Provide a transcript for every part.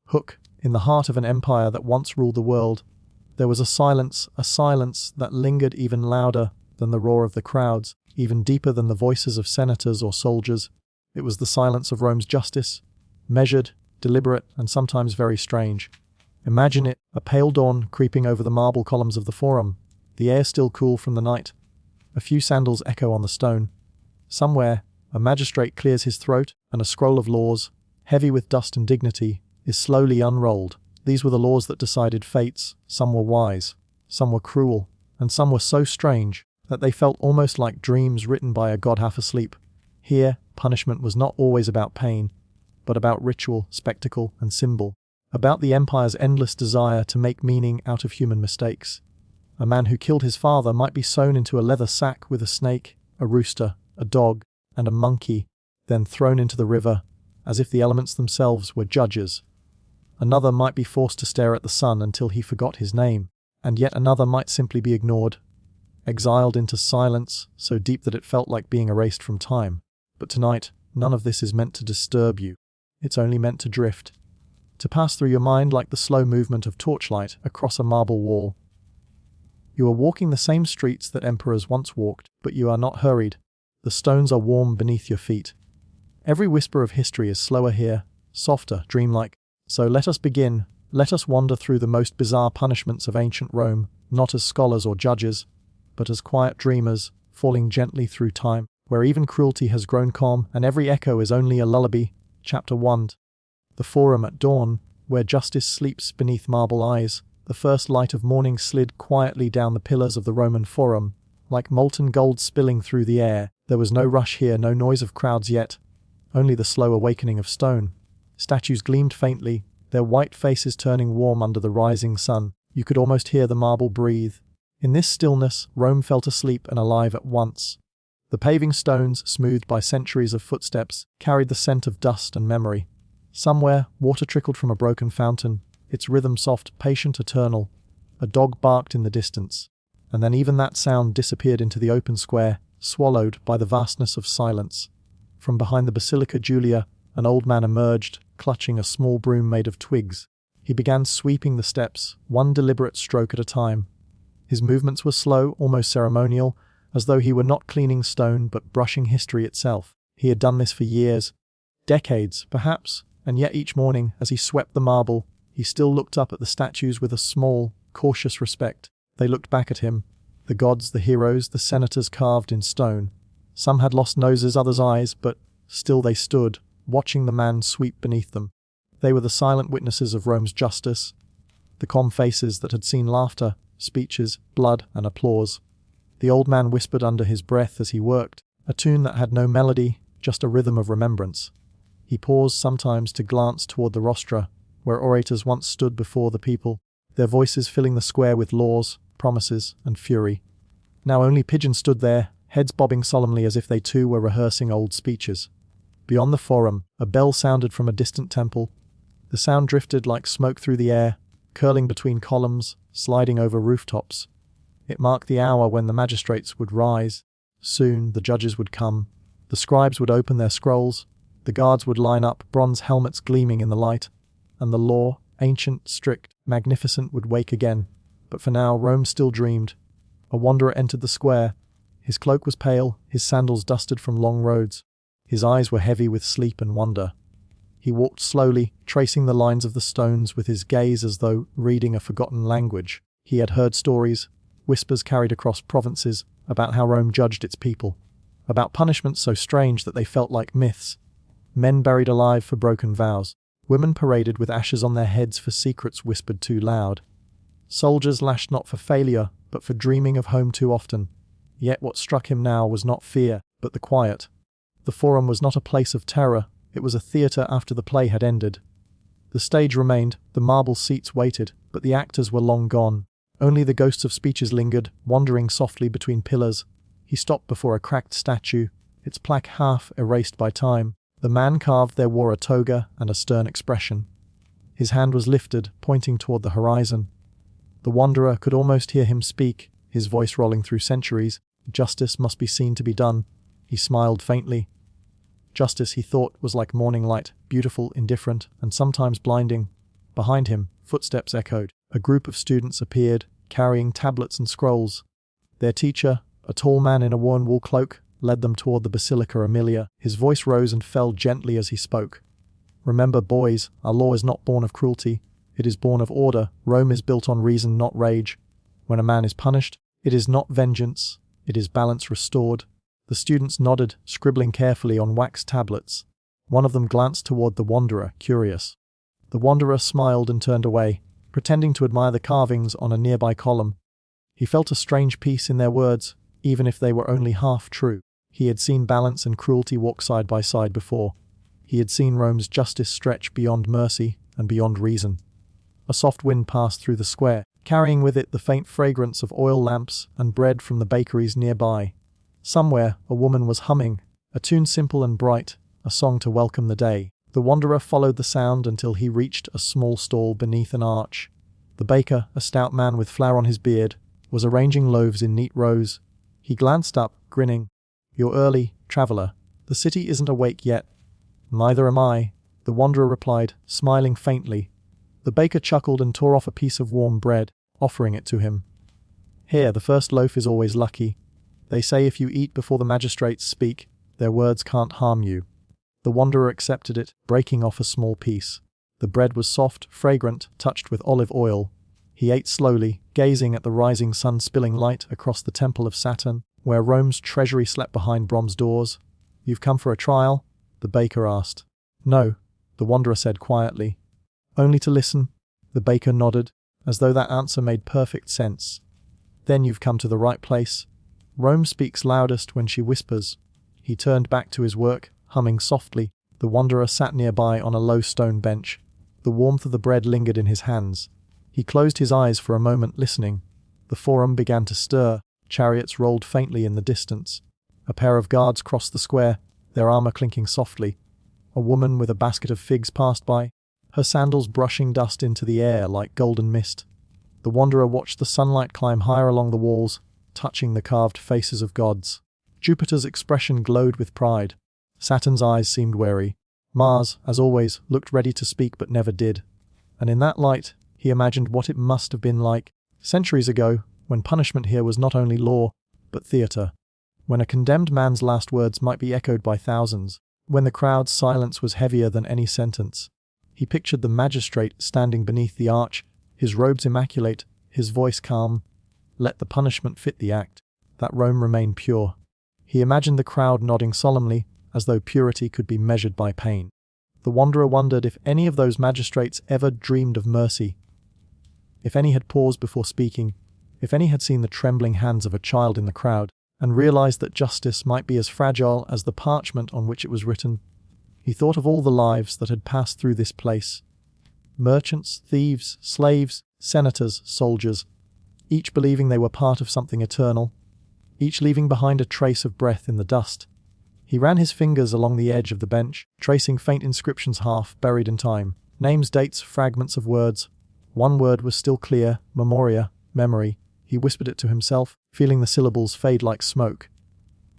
Hook, in the heart of an empire that once ruled the world, there was a silence that lingered even louder than the roar of the crowds, even deeper than the voices of senators or soldiers. It was the silence of Rome's justice, measured, deliberate, and sometimes very strange. Imagine it, a pale dawn creeping over the marble columns of the Forum, the air still cool from the night. A few sandals echo on the stone. Somewhere, a magistrate clears his throat, and a scroll of laws, heavy with dust and dignity, is slowly unrolled. These were the laws that decided fates. Some were wise, some were cruel, and some were so strange that they felt almost like dreams written by a god half asleep. Here, punishment was not always about pain, but about ritual, spectacle, and symbol, about the empire's endless desire to make meaning out of human mistakes. A man who killed his father might be sewn into a leather sack with a snake, a rooster, a dog, and a monkey, then thrown into the river, as if the elements themselves were judges. Another might be forced to stare at the sun until he forgot his name, and yet another might simply be ignored, exiled into silence so deep that it felt like being erased from time. But tonight, none of this is meant to disturb you. It's only meant to drift, to pass through your mind like the slow movement of torchlight across a marble wall. You are walking the same streets that emperors once walked, but you are not hurried. The stones are warm beneath your feet. Every whisper of history is slower here, softer, dreamlike. So let us begin. Let us wander through the most bizarre punishments of ancient Rome, not as scholars or judges, but as quiet dreamers, falling gently through time, where even cruelty has grown calm and every echo is only a lullaby. Chapter 1. The Forum at dawn, where justice sleeps beneath marble eyes. The first light of morning slid quietly down the pillars of the Roman Forum, like molten gold spilling through the air. There was no rush here, no noise of crowds yet, only the slow awakening of stone. Statues gleamed faintly, their white faces turning warm under the rising sun. You could almost hear the marble breathe. In this stillness, Rome felt asleep and alive at once. The paving stones, smoothed by centuries of footsteps, carried the scent of dust and memory. Somewhere, water trickled from a broken fountain, its rhythm soft, patient, eternal. A dog barked in the distance, and then even that sound disappeared into the open square, swallowed by the vastness of silence. From behind the Basilica Julia, an old man emerged, clutching a small broom made of twigs. He began sweeping the steps, one deliberate stroke at a time. His movements were slow, almost ceremonial, as though he were not cleaning stone but brushing history itself. He had done this for years, decades, perhaps, and yet each morning, as he swept the marble, he still looked up at the statues with a small, cautious respect. They looked back at him, the gods, the heroes, the senators carved in stone. Some had lost noses, others eyes, but still they stood, watching the man sweep beneath them. They were the silent witnesses of Rome's justice, the calm faces that had seen laughter, speeches, blood, and applause. The old man whispered under his breath as he worked, a tune that had no melody, just a rhythm of remembrance. He paused sometimes to glance toward the rostra, where orators once stood before the people, their voices filling the square with laws, promises, and fury. Now only pigeons stood there, heads bobbing solemnly as if they too were rehearsing old speeches. Beyond the Forum, a bell sounded from a distant temple. The sound drifted like smoke through the air, curling between columns, sliding over rooftops. It marked the hour when the magistrates would rise. Soon the judges would come. The scribes would open their scrolls. The guards would line up, bronze helmets gleaming in the light. And the law, ancient, strict, magnificent, would wake again. But for now, Rome still dreamed. A wanderer entered the square. His cloak was pale, his sandals dusted from long roads. His eyes were heavy with sleep and wonder. He walked slowly, tracing the lines of the stones with his gaze as though reading a forgotten language. He had heard stories, whispers carried across provinces, about how Rome judged its people, about punishments so strange that they felt like myths, men buried alive for broken vows, women paraded with ashes on their heads for secrets whispered too loud, soldiers lashed not for failure, but for dreaming of home too often. Yet what struck him now was not fear, but the quiet. The Forum was not a place of terror, it was a theatre after the play had ended. The stage remained, the marble seats waited, but the actors were long gone. Only the ghosts of speeches lingered, wandering softly between pillars. He stopped before a cracked statue, its plaque half erased by time. The man carved there wore a toga and a stern expression. His hand was lifted, pointing toward the horizon. The wanderer could almost hear him speak, his voice rolling through centuries. Justice must be seen to be done. He smiled faintly. Justice, he thought, was like morning light, beautiful, indifferent, and sometimes blinding. Behind him, footsteps echoed. A group of students appeared, carrying tablets and scrolls. Their teacher, a tall man in a worn wool cloak, led them toward the Basilica Aemilia. His voice rose and fell gently as he spoke. "Remember, boys, our law is not born of cruelty. It is born of order. Rome is built on reason, not rage. When a man is punished, it is not vengeance. It is balance restored." The students nodded, scribbling carefully on wax tablets. One of them glanced toward the Wanderer, curious. The Wanderer smiled and turned away, pretending to admire the carvings on a nearby column. He felt a strange peace in their words, even if they were only half true. He had seen balance and cruelty walk side by side before. He had seen Rome's justice stretch beyond mercy and beyond reason. A soft wind passed through the square, carrying with it the faint fragrance of oil lamps and bread from the bakeries nearby. Somewhere, a woman was humming, a tune simple and bright, a song to welcome the day. The Wanderer followed the sound until he reached a small stall beneath an arch. The baker, a stout man with flour on his beard, was arranging loaves in neat rows. He glanced up, grinning. "You're early, traveller. The city isn't awake yet." "Neither am I," the Wanderer replied, smiling faintly. The baker chuckled and tore off a piece of warm bread, offering it to him. "Here, the first loaf is always lucky. They say if you eat before the magistrates speak, their words can't harm you." The Wanderer accepted it, breaking off a small piece. The bread was soft, fragrant, touched with olive oil. He ate slowly, gazing at the rising sun spilling light across the Temple of Saturn, where Rome's treasury slept behind bronze doors. "You've come for a trial?" the baker asked. "No," the Wanderer said quietly. "Only to listen." The baker nodded, as though that answer made perfect sense. "Then you've come to the right place. Rome speaks loudest when she whispers." He turned back to his work, humming softly. The Wanderer sat nearby on a low stone bench. The warmth of the bread lingered in his hands. He closed his eyes for a moment, listening. The Forum began to stir. Chariots rolled faintly in the distance. A pair of guards crossed the square, their armor clinking softly. A woman with a basket of figs passed by, her sandals brushing dust into the air like golden mist. The Wanderer watched the sunlight climb higher along the walls, touching the carved faces of gods. Jupiter's expression glowed with pride. Saturn's eyes seemed wary. Mars, as always, looked ready to speak but never did. And in that light, he imagined what it must have been like centuries ago, when punishment here was not only law, but theatre. When a condemned man's last words might be echoed by thousands. When the crowd's silence was heavier than any sentence. He pictured the magistrate standing beneath the arch, his robes immaculate, his voice calm. Let the punishment fit the act, that Rome remain pure. He imagined the crowd nodding solemnly, as though purity could be measured by pain. The Wanderer wondered if any of those magistrates ever dreamed of mercy. If any had paused before speaking, if any had seen the trembling hands of a child in the crowd, and realized that justice might be as fragile as the parchment on which it was written. He thought of all the lives that had passed through this place. Merchants, thieves, slaves, senators, soldiers, each believing they were part of something eternal, each leaving behind a trace of breath in the dust. He ran his fingers along the edge of the bench, tracing faint inscriptions half buried in time. Names, dates, fragments of words. One word was still clear, memoria, memory. He whispered it to himself, feeling the syllables fade like smoke.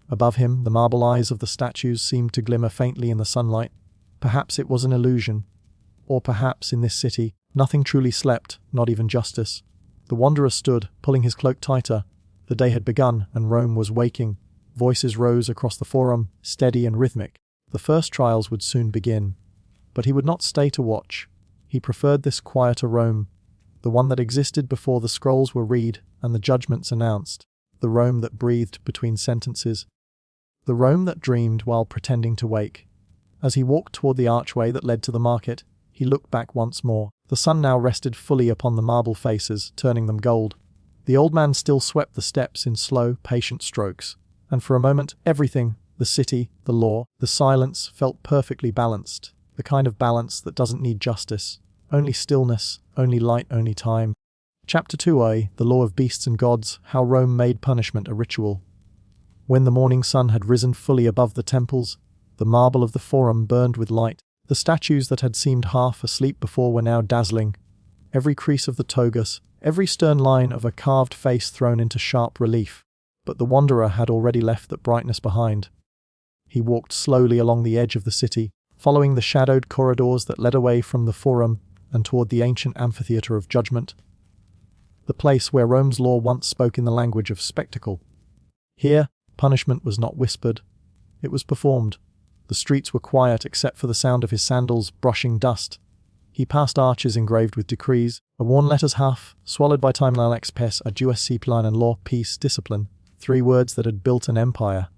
Above him, the marble eyes of the statues seemed to glimmer faintly in the sunlight. Perhaps it was an illusion. Or perhaps, in this city, nothing truly slept, not even justice. The Wanderer stood, pulling his cloak tighter. The day had begun, and Rome was waking. Voices rose across the Forum, steady and rhythmic. The first trials would soon begin. But he would not stay to watch. He preferred this quieter Rome, the one that existed before the scrolls were read and the judgments announced, the Rome that breathed between sentences, the Rome that dreamed while pretending to wake. As he walked toward the archway that led to the market, he looked back once more. The sun now rested fully upon the marble faces, turning them gold. The old man still swept the steps in slow, patient strokes, and for a moment everything, the city, the law, the silence, felt perfectly balanced, the kind of balance that doesn't need justice, only stillness, only light, only time. Chapter 2a, The Law of Beasts and Gods, How Rome Made Punishment a Ritual. When the morning sun had risen fully above the temples, the marble of the Forum burned with light. The statues that had seemed half asleep before were now dazzling. Every crease of the togas, every stern line of a carved face thrown into sharp relief. But the Wanderer had already left that brightness behind. He walked slowly along the edge of the city, following the shadowed corridors that led away from the Forum, and toward the ancient amphitheater of judgment, the place where Rome's law once spoke in the language of spectacle. Here, punishment was not whispered, it was performed. The streets were quiet except for the sound of his sandals brushing dust. He passed arches engraved with decrees, a worn letters half, swallowed by time lex pes adjus and law, peace, discipline, 3 words that had built an empire.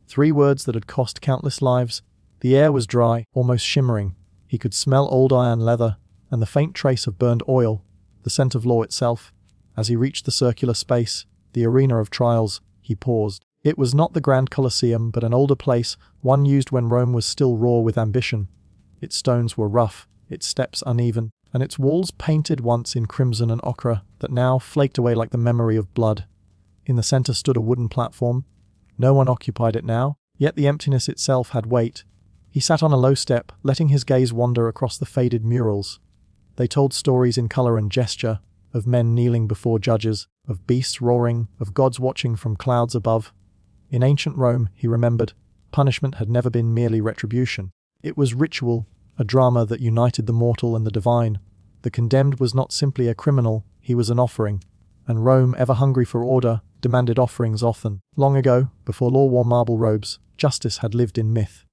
3 words that had cost countless lives. The air was dry, almost shimmering. He could smell old iron leather, and the faint trace of burned oil, the scent of law itself. As he reached the circular space, the arena of trials, he paused. It was not the grand Colosseum, but an older place, one used when Rome was still raw with ambition. Its stones were rough, its steps uneven, and its walls painted once in crimson and ochre that now flaked away like the memory of blood. In the center stood a wooden platform. No one occupied it now, yet the emptiness itself had weight. He sat on a low step, letting his gaze wander across the faded murals. They told stories in color and gesture, of men kneeling before judges, of beasts roaring, of gods watching from clouds above. In ancient Rome, he remembered, punishment had never been merely retribution. It was ritual, a drama that united the mortal and the divine. The condemned was not simply a criminal, he was an offering. And Rome, ever hungry for order, demanded offerings often. Long ago, before law wore marble robes, justice had lived in myth.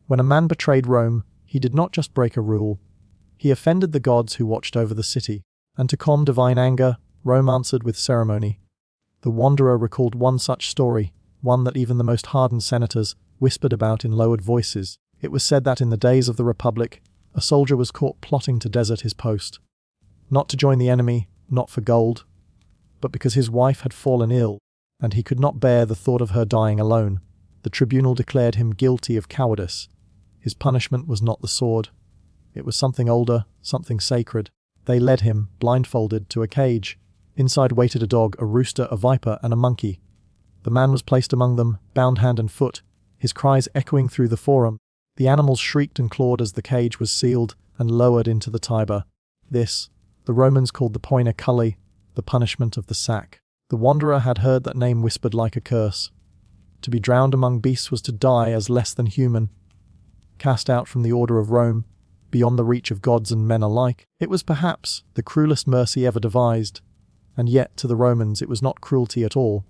When a man betrayed Rome, he did not just break a rule. He offended the gods who watched over the city. And to calm divine anger, Rome answered with ceremony. The Wanderer recalled one such story, one that even the most hardened senators whispered about in lowered voices. It was said that in the days of the Republic, a soldier was caught plotting to desert his post. Not to join the enemy, not for gold, but because his wife had fallen ill, and he could not bear the thought of her dying alone. The tribunal declared him guilty of cowardice. His punishment was not the sword. It was something older, something sacred. They led him, blindfolded, to a cage. Inside waited a dog, a rooster, a viper, and a monkey. The man was placed among them, bound hand and foot, his cries echoing through the forum. The animals shrieked and clawed as the cage was sealed and lowered into the Tiber. This, the Romans called the poena culli, the punishment of the sack. The Wanderer had heard that name whispered like a curse. To be drowned among beasts was to die as less than human. Cast out from the order of Rome, beyond the reach of gods and men alike, it was perhaps the cruelest mercy ever devised. And yet, to the Romans, it was not cruelty at all.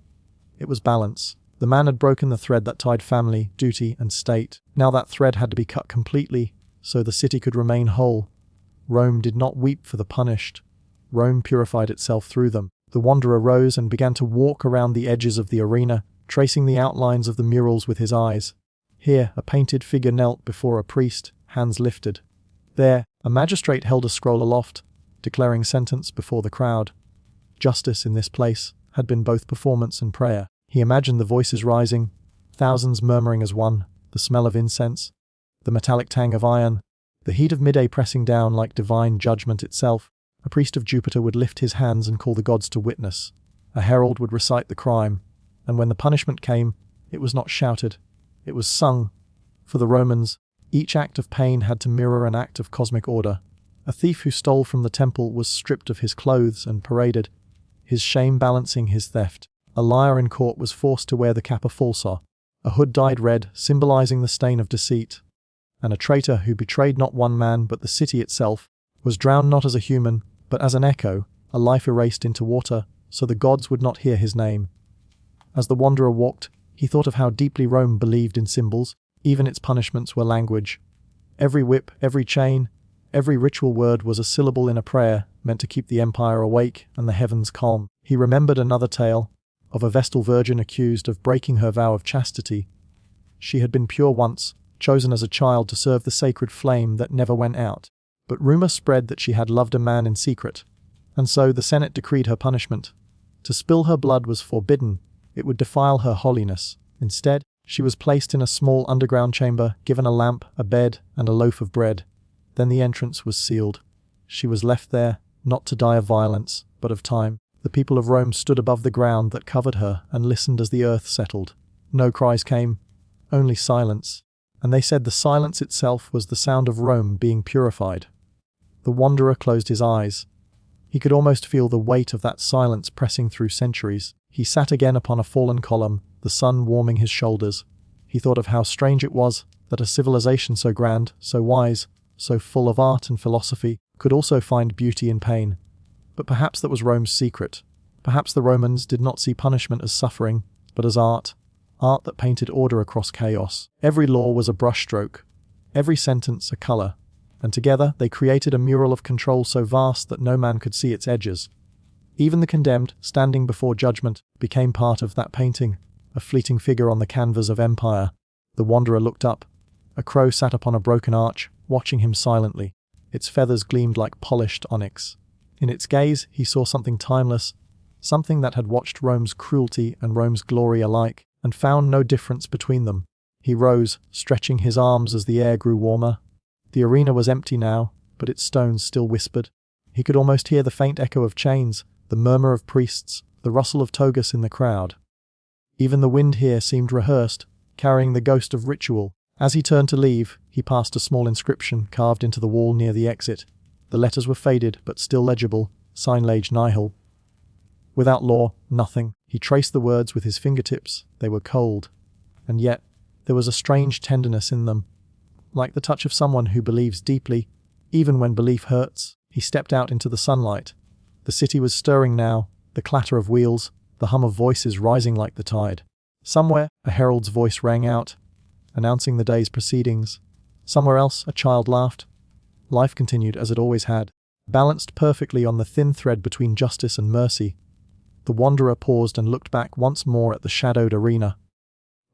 It was balance. The man had broken the thread that tied family, duty, and state. Now that thread had to be cut completely, so the city could remain whole. Rome did not weep for the punished. Rome purified itself through them. The Wanderer rose and began to walk around the edges of the arena, tracing the outlines of the murals with his eyes. Here, a painted figure knelt before a priest, hands lifted. There, a magistrate held a scroll aloft, declaring sentence before the crowd. Justice in this place had been both performance and prayer. He imagined the voices rising, thousands murmuring as one, the smell of incense, the metallic tang of iron, the heat of midday pressing down like divine judgment itself. A priest of Jupiter would lift his hands and call the gods to witness. A herald would recite the crime, and when the punishment came, it was not shouted, it was sung. For the Romans, each act of pain had to mirror an act of cosmic order. A thief who stole from the temple was stripped of his clothes and paraded, his shame balancing his theft. A liar in court was forced to wear the cappa falsa, a hood dyed red, symbolizing the stain of deceit. And a traitor who betrayed not one man but the city itself was drowned not as a human, but as an echo, a life erased into water, so the gods would not hear his name. As the Wanderer walked, he thought of how deeply Rome believed in symbols. Even its punishments were language. Every whip, every chain, every ritual word was a syllable in a prayer, meant to keep the empire awake and the heavens calm. He remembered another tale, of a Vestal virgin accused of breaking her vow of chastity. She had been pure once, chosen as a child to serve the sacred flame that never went out. But rumor spread that she had loved a man in secret, and so the Senate decreed her punishment. To spill her blood was forbidden, it would defile her holiness. Instead, she was placed in a small underground chamber, given a lamp, a bed, and a loaf of bread. Then the entrance was sealed. She was left there, not to die of violence, but of time. The people of Rome stood above the ground that covered her and listened as the earth settled. No cries came, only silence. And they said the silence itself was the sound of Rome being purified. The Wanderer closed his eyes. He could almost feel the weight of that silence pressing through centuries. He sat again upon a fallen column, the sun warming his shoulders. He thought of how strange it was that a civilization so grand, so wise, so full of art and philosophy, could also find beauty in pain. But perhaps that was Rome's secret. Perhaps the Romans did not see punishment as suffering, but as art. Art that painted order across chaos. Every law was a brushstroke, every sentence a color, and together they created a mural of control so vast that no man could see its edges. Even the condemned, standing before judgment, became part of that painting, a fleeting figure on the canvas of empire. The wanderer looked up. A crow sat upon a broken arch, watching him silently. Its feathers gleamed like polished onyx. In its gaze he saw something timeless, something that had watched Rome's cruelty and Rome's glory alike, and found no difference between them. He rose, stretching his arms as the air grew warmer. The arena was empty now, but its stones still whispered. He could almost hear the faint echo of chains, the murmur of priests, the rustle of togas in the crowd. Even the wind here seemed rehearsed, carrying the ghost of ritual. As he turned to leave, he passed a small inscription carved into the wall near the exit. The letters were faded, but still legible, Sine lege nihil. Without law, nothing. He traced the words with his fingertips. They were cold. And yet, there was a strange tenderness in them, like the touch of someone who believes deeply, even when belief hurts. He stepped out into the sunlight. The city was stirring now, the clatter of wheels, the hum of voices rising like the tide. Somewhere, a herald's voice rang out, announcing the day's proceedings. Somewhere else, a child laughed. Life continued as it always had, balanced perfectly on the thin thread between justice and mercy. The wanderer paused and looked back once more at the shadowed arena.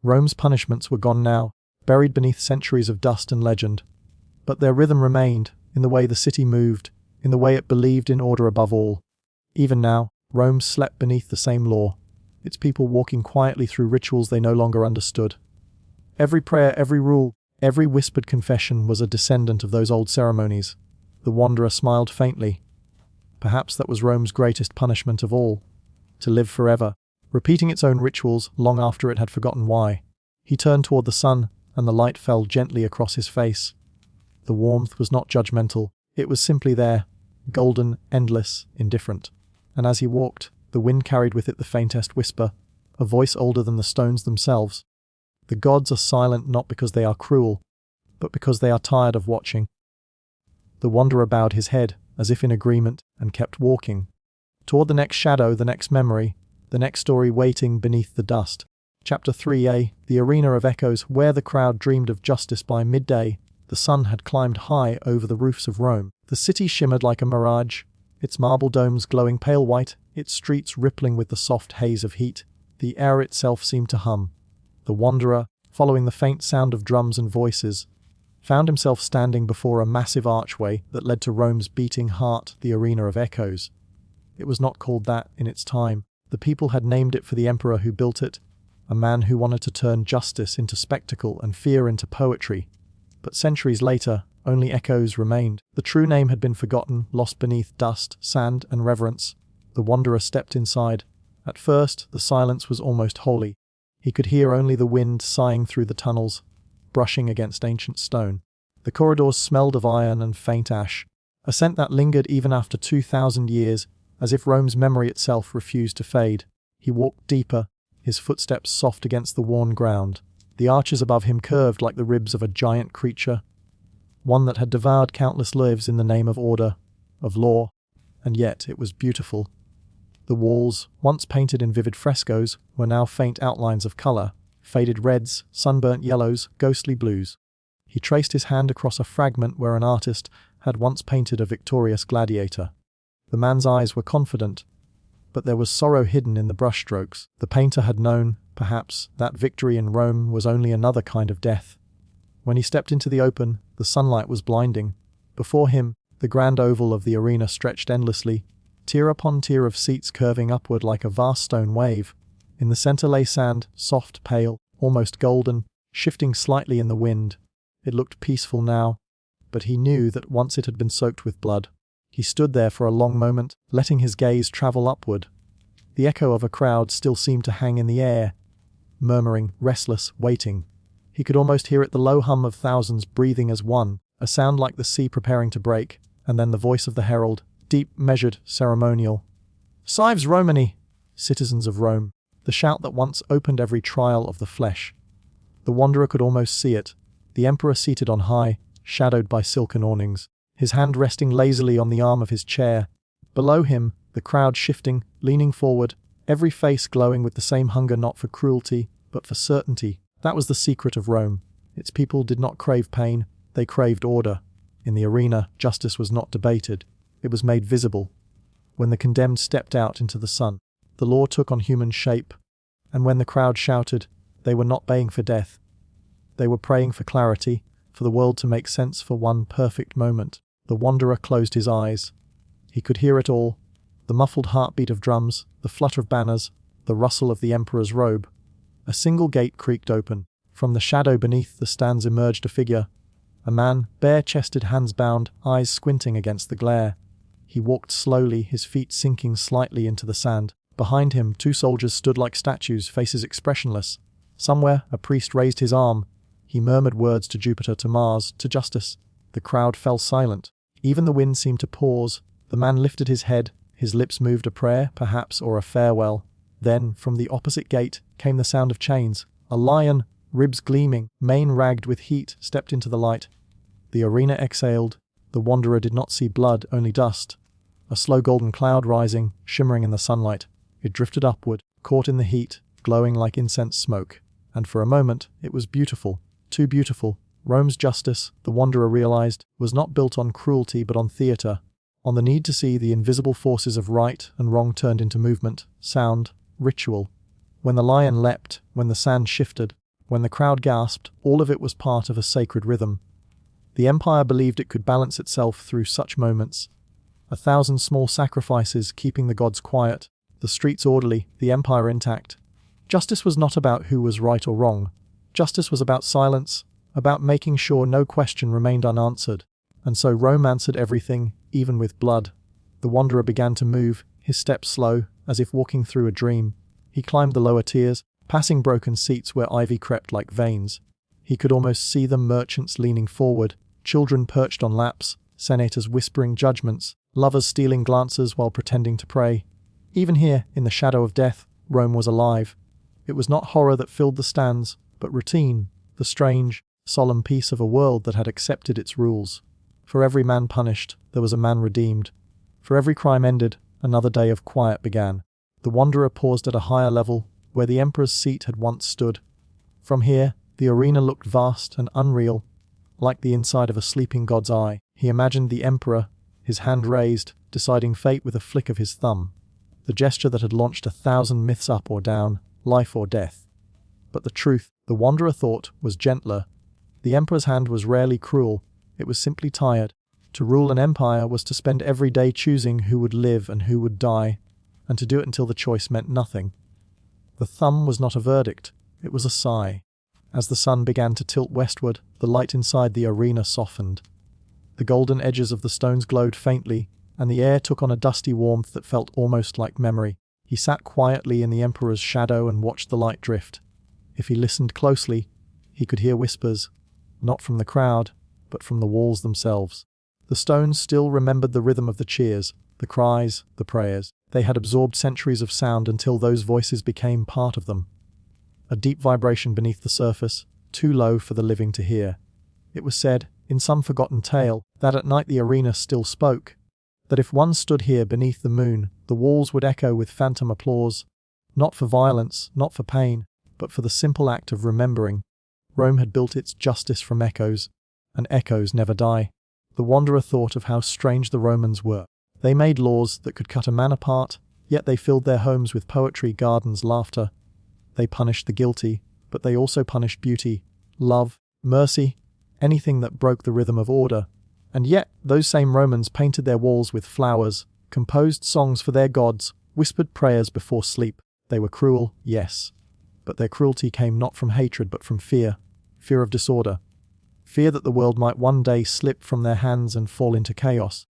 Rome's punishments were gone now, buried beneath centuries of dust and legend. But their rhythm remained, in the way the city moved, in the way it believed in order above all. Even now, Rome slept beneath the same law, its people walking quietly through rituals they no longer understood. Every prayer, every rule, every whispered confession was a descendant of those old ceremonies. The wanderer smiled faintly. Perhaps that was Rome's greatest punishment of all, to live forever, repeating its own rituals long after it had forgotten why. He turned toward the sun, and the light fell gently across his face. The warmth was not judgmental, it was simply there, golden, endless, indifferent. And as he walked, the wind carried with it the faintest whisper, a voice older than the stones themselves. The gods are silent not because they are cruel, but because they are tired of watching. The wanderer bowed his head, as if in agreement, and kept walking. Toward the next shadow, the next memory, the next story waiting beneath the dust. Chapter 3a, the arena of echoes, where the crowd dreamed of justice by midday. The sun had climbed high over the roofs of Rome. The city shimmered like a mirage, its marble domes glowing pale white, its streets rippling with the soft haze of heat. The air itself seemed to hum. The wanderer, following the faint sound of drums and voices, found himself standing before a massive archway that led to Rome's beating heart, the Arena of Echoes. It was not called that in its time. The people had named it for the emperor who built it, a man who wanted to turn justice into spectacle and fear into poetry. But centuries later, only echoes remained. The true name had been forgotten, lost beneath dust, sand, and reverence. The wanderer stepped inside. At first, the silence was almost holy. He could hear only the wind sighing through the tunnels, brushing against ancient stone. The corridors smelled of iron and faint ash, a scent that lingered even after 2,000 years, as if Rome's memory itself refused to fade. He walked deeper, his footsteps soft against the worn ground. The arches above him curved like the ribs of a giant creature, one that had devoured countless lives in the name of order, of law, and yet it was beautiful. The walls, once painted in vivid frescoes, were now faint outlines of color, faded reds, sunburnt yellows, ghostly blues. He traced his hand across a fragment where an artist had once painted a victorious gladiator. The man's eyes were confident, but there was sorrow hidden in the brushstrokes. The painter had known, perhaps, that victory in Rome was only another kind of death. When he stepped into the open, the sunlight was blinding. Before him, the grand oval of the arena stretched endlessly, tier upon tier of seats curving upward like a vast stone wave. In the center lay sand, soft, pale, almost golden, shifting slightly in the wind. It looked peaceful now, but he knew that once it had been soaked with blood. He stood there for a long moment, letting his gaze travel upward. The echo of a crowd still seemed to hang in the air, murmuring, restless, waiting. He could almost hear it, the low hum of thousands breathing as one, a sound like the sea preparing to break, and then the voice of the herald, deep, measured, ceremonial. Cives Romani, citizens of Rome, the shout that once opened every trial of the flesh. The wanderer could almost see it, the emperor seated on high, shadowed by silken awnings. his hand resting lazily on the arm of his chair. Below him, the crowd shifting, leaning forward, every face glowing with the same hunger not for cruelty, but for certainty. That was the secret of Rome. Its people did not crave pain, they craved order. In the arena, justice was not debated, it was made visible. When the condemned stepped out into the sun, the law took on human shape, and when the crowd shouted, they were not baying for death. They were praying for clarity, for the world to make sense for one perfect moment. The wanderer closed his eyes. He could hear it all, the muffled heartbeat of drums, the flutter of banners, the rustle of the emperor's robe. A single gate creaked open. From the shadow beneath the stands emerged a figure, a man, bare-chested, hands bound, eyes squinting against the glare. He walked slowly, his feet sinking slightly into the sand. Behind him, 2 soldiers stood like statues, faces expressionless. Somewhere, a priest raised his arm. He murmured words to Jupiter, to Mars, to justice. The crowd fell silent. Even the wind seemed to pause. The man lifted his head, his lips moved a prayer, perhaps, or a farewell. Then, from the opposite gate, came the sound of chains. A lion, ribs gleaming, mane ragged with heat, stepped into the light. The arena exhaled. The wanderer did not see blood, only dust. A slow golden cloud rising, shimmering in the sunlight. It drifted upward, caught in the heat, glowing like incense smoke. And for a moment, it was beautiful. Too beautiful. Rome's justice, the wanderer realized, was not built on cruelty but on theater. On the need to see the invisible forces of right and wrong turned into movement, sound, ritual. When the lion leapt, when the sand shifted, when the crowd gasped, all of it was part of a sacred rhythm. The empire believed it could balance itself through such moments. 1,000 small sacrifices keeping the gods quiet, the streets orderly, the empire intact. Justice was not about who was right or wrong. Justice was about silence, about making sure no question remained unanswered. And so Rome answered everything, even with blood. The wanderer began to move, his steps slow, as if walking through a dream. He climbed the lower tiers, passing broken seats where ivy crept like veins. He could almost see them, merchants leaning forward, children perched on laps, senators whispering judgments, lovers stealing glances while pretending to pray. Even here, in the shadow of death, Rome was alive. It was not horror that filled the stands, but routine, the strange, solemn peace of a world that had accepted its rules. For every man punished, there was a man redeemed. For every crime ended, another day of quiet began. The wanderer paused at a higher level, where the emperor's seat had once stood. From here, the arena looked vast and unreal, like the inside of a sleeping god's eye. He imagined the emperor, his hand raised, deciding fate with a flick of his thumb. The gesture that had launched 1,000 myths up or down, life or death. But the truth, the wanderer thought, was gentler. The emperor's hand was rarely cruel, it was simply tired. To rule an empire was to spend every day choosing who would live and who would die, and to do it until the choice meant nothing. The thumb was not a verdict, it was a sigh. As the sun began to tilt westward, the light inside the arena softened. The golden edges of the stones glowed faintly, and the air took on a dusty warmth that felt almost like memory. He sat quietly in the emperor's shadow and watched the light drift. If he listened closely, he could hear whispers, not from the crowd, but from the walls themselves. The stones still remembered the rhythm of the cheers, the cries, the prayers. They had absorbed centuries of sound until those voices became part of them. A deep vibration beneath the surface, too low for the living to hear. It was said, in some forgotten tale, that at night the arena still spoke, that if one stood here beneath the moon, the walls would echo with phantom applause, not for violence, not for pain, but for the simple act of remembering. Rome had built its justice from echoes, and echoes never die. The wanderer thought of how strange the Romans were. They made laws that could cut a man apart, yet they filled their homes with poetry, gardens, laughter. They punished the guilty, but they also punished beauty, love, mercy, anything that broke the rhythm of order. And yet, those same Romans painted their walls with flowers, composed songs for their gods, whispered prayers before sleep. They were cruel, yes, but their cruelty came not from hatred but from fear, fear of disorder, fear that the world might one day slip from their hands and fall into chaos.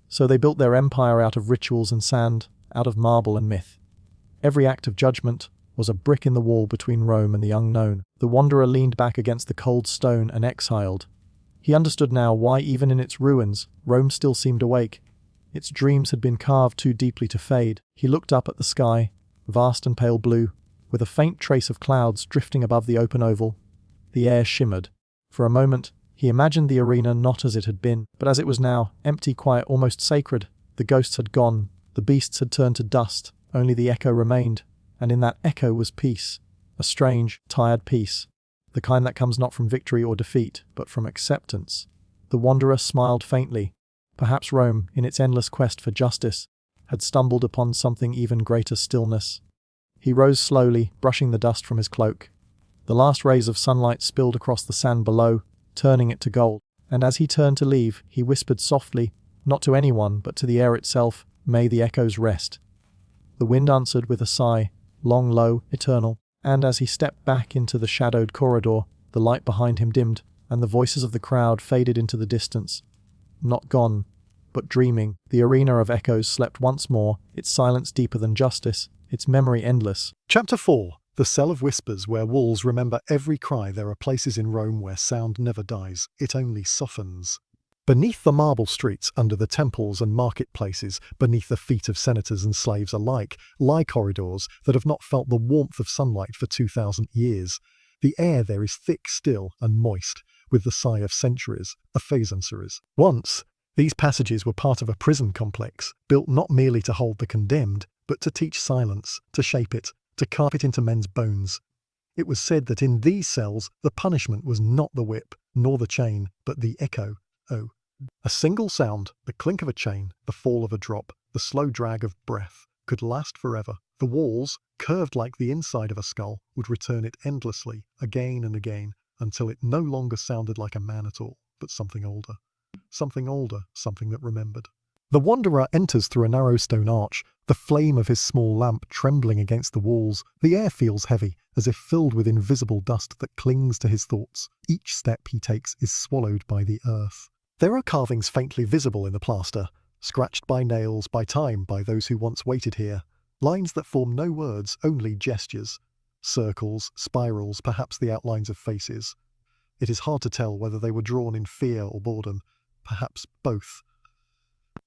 So they built their empire out of rituals and sand, out of marble and myth. Every act of judgment was a brick in the wall between Rome and the unknown. The wanderer leaned back against the cold stone and exhaled. He understood now why even in its ruins, Rome still seemed awake. Its dreams had been carved too deeply to fade. He looked up at the sky, vast and pale blue, with a faint trace of clouds drifting above the open oval. The air shimmered. For a moment, He imagined the arena not as it had been, but as it was now, empty, quiet, almost sacred. The ghosts had gone, the beasts had turned to dust, only the echo remained, and in that echo was peace, a strange, tired peace, the kind that comes not from victory or defeat, but from acceptance. The wanderer smiled faintly. Perhaps Rome, in its endless quest for justice, had stumbled upon something even greater: stillness. He rose slowly, brushing the dust from his cloak. The last rays of sunlight spilled across the sand below, turning it to gold, and as he turned to leave, he whispered softly, not to anyone, but to the air itself, "May the echoes rest." The wind answered with a sigh, long, low, eternal, and as he stepped back into the shadowed corridor, the light behind him dimmed, and the voices of the crowd faded into the distance. Not gone, but dreaming, the arena of echoes slept once more, its silence deeper than justice, its memory endless. Chapter 4. The Cell of Whispers, where walls remember every cry. There are places in Rome where sound never dies, it only softens. Beneath the marble streets, under the temples and marketplaces, beneath the feet of senators and slaves alike, lie corridors that have not felt the warmth of sunlight for 2,000 years. The air there is thick, still, and moist, with the sigh of centuries, of phalanxeries. Once, these passages were part of a prison complex, built not merely to hold the condemned, but to teach silence, to shape it, to carve it into men's bones. It was said that in these cells the punishment was not the whip, nor the chain, but the echo. Oh. A single sound, the clink of a chain, the fall of a drop, the slow drag of breath, could last forever. The walls, curved like the inside of a skull, would return it endlessly, again and again, until it no longer sounded like a man at all, but something older. Something older, something that remembered. The wanderer enters through a narrow stone arch, the flame of his small lamp trembling against the walls. The air feels heavy, as if filled with invisible dust that clings to his thoughts. Each step he takes is swallowed by the earth. There are carvings faintly visible in the plaster, scratched by nails, by time, by those who once waited here. Lines that form no words, only gestures. Circles, spirals, perhaps the outlines of faces. It is hard to tell whether they were drawn in fear or boredom, perhaps both.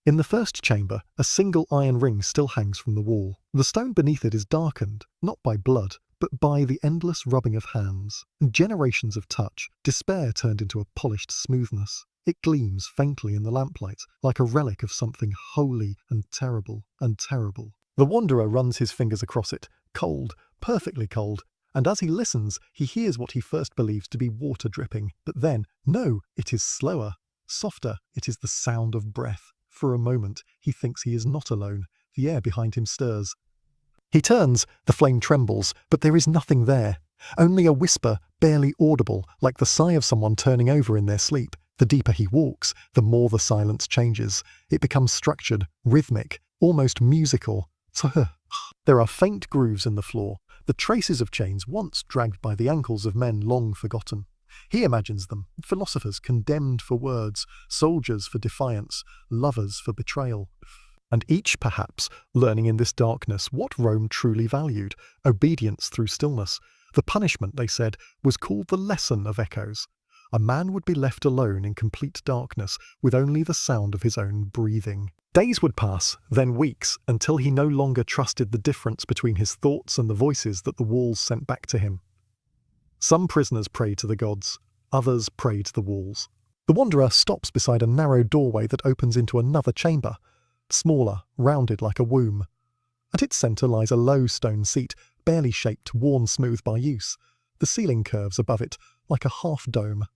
In the first chamber, a single iron ring still hangs from the wall. The stone beneath it is darkened, not by blood, but by the endless rubbing of hands. Generations of touch, despair turned into a polished smoothness. It gleams faintly in the lamplight, like a relic of something holy and terrible and terrible. The wanderer runs his fingers across it, cold, perfectly cold, and as he listens, he hears what he first believes to be water dripping. But then, no, it is slower, softer. It is the sound of breath. For a moment, he thinks he is not alone. The air behind him stirs. He turns, the flame trembles, but there is nothing there. Only a whisper, barely audible, like the sigh of someone turning over in their sleep. The deeper he walks, the more the silence changes. It becomes structured, rhythmic, almost musical. There are faint grooves in the floor, the traces of chains once dragged by the ankles of men long forgotten. He imagines them, philosophers condemned for words, soldiers for defiance, lovers for betrayal. And each, perhaps, learning in this darkness what Rome truly valued, obedience through stillness. The punishment, they said, was called the lesson of echoes. A man would be left alone in complete darkness, with only the sound of his own breathing. Days would pass, then weeks, until he no longer trusted the difference between his thoughts and the voices that the walls sent back to him. Some prisoners prayed to the gods, others prayed to the walls. The wanderer stops beside a narrow doorway that opens into another chamber, smaller, rounded like a womb. At its centre lies a low stone seat, barely shaped, worn smooth by use. The ceiling curves above it, like a half-dome.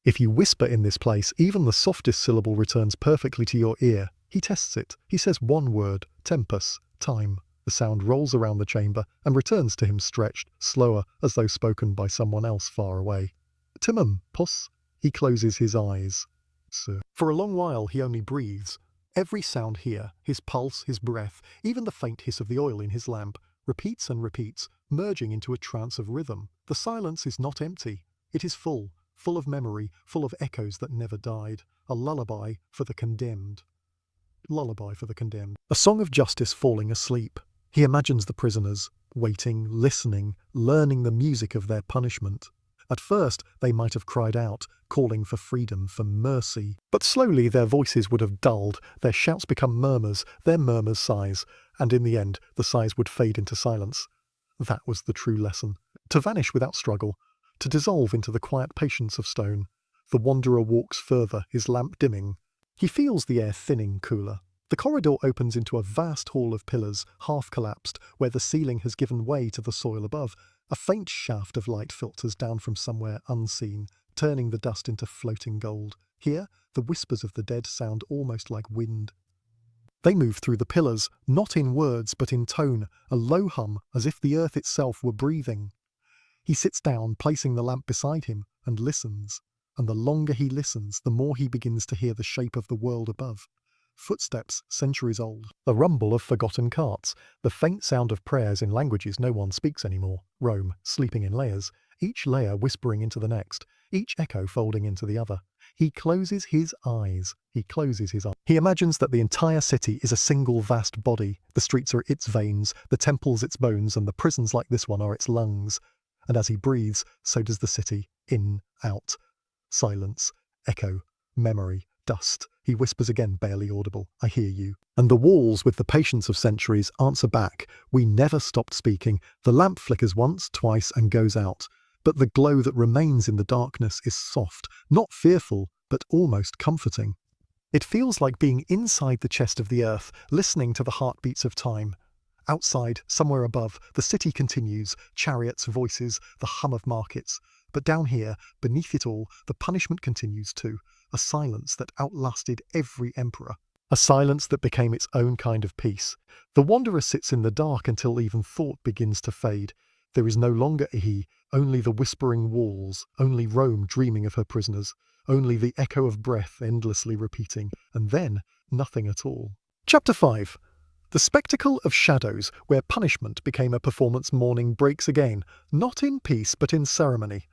If you whisper in this place, even the softest syllable returns perfectly to your ear. He tests it. He says one word, tempus, time. The sound rolls around the chamber and returns to him stretched, slower, as though spoken by someone else far away. Timum, pos. He closes his eyes. For a long while he only breathes. Every sound here, his pulse, his breath, even the faint hiss of the oil in his lamp, repeats and repeats, merging into a trance of rhythm. The silence is not empty. It is full of memory, full of echoes that never died. A lullaby for the condemned. Lullaby for the condemned. A song of justice falling asleep. He imagines the prisoners, waiting, listening, learning the music of their punishment. At first, they might have cried out, calling for freedom, for mercy. But slowly their voices would have dulled, their shouts become murmurs, their murmurs sighs, and in the end, the sighs would fade into silence. That was the true lesson. To vanish without struggle, to dissolve into the quiet patience of stone. The wanderer walks further, his lamp dimming. He feels the air thinning cooler. The corridor opens into a vast hall of pillars, half collapsed, where the ceiling has given way to the soil above. A faint shaft of light filters down from somewhere unseen, turning the dust into floating gold. Here, the whispers of the dead sound almost like wind. They move through the pillars, not in words but in tone, a low hum, as if the earth itself were breathing. He sits down, placing the lamp beside him, and listens. And the longer he listens, the more he begins to hear the shape of the world above. Footsteps centuries old, the rumble of forgotten carts, the faint sound of prayers in languages no one speaks anymore. Rome, sleeping in layers, each layer whispering into the next, each echo folding into the other. He closes his eyes. He imagines that the entire city is a single vast body. The streets are its veins, the temples its bones, and the prisons like this one are its lungs. And as he breathes, so does the city, in, out. Silence, echo, memory, dust. He whispers again, barely audible, I hear you. And the walls, with the patience of centuries, answer back. We never stopped speaking. The lamp flickers once, twice, and goes out. But the glow that remains in the darkness is soft, not fearful, but almost comforting. It feels like being inside the chest of the earth, listening to the heartbeats of time. Outside, somewhere above, the city continues, chariots, voices, the hum of markets. But down here, beneath it all, the punishment continues too, a silence that outlasted every emperor, a silence that became its own kind of peace. The wanderer sits in the dark until even thought begins to fade. There is no longer a he, only the whispering walls, only Rome dreaming of her prisoners, only the echo of breath endlessly repeating, and then nothing at all. Chapter 5. The spectacle of shadows, where punishment became a performance morning, breaks again, not in peace but in ceremony.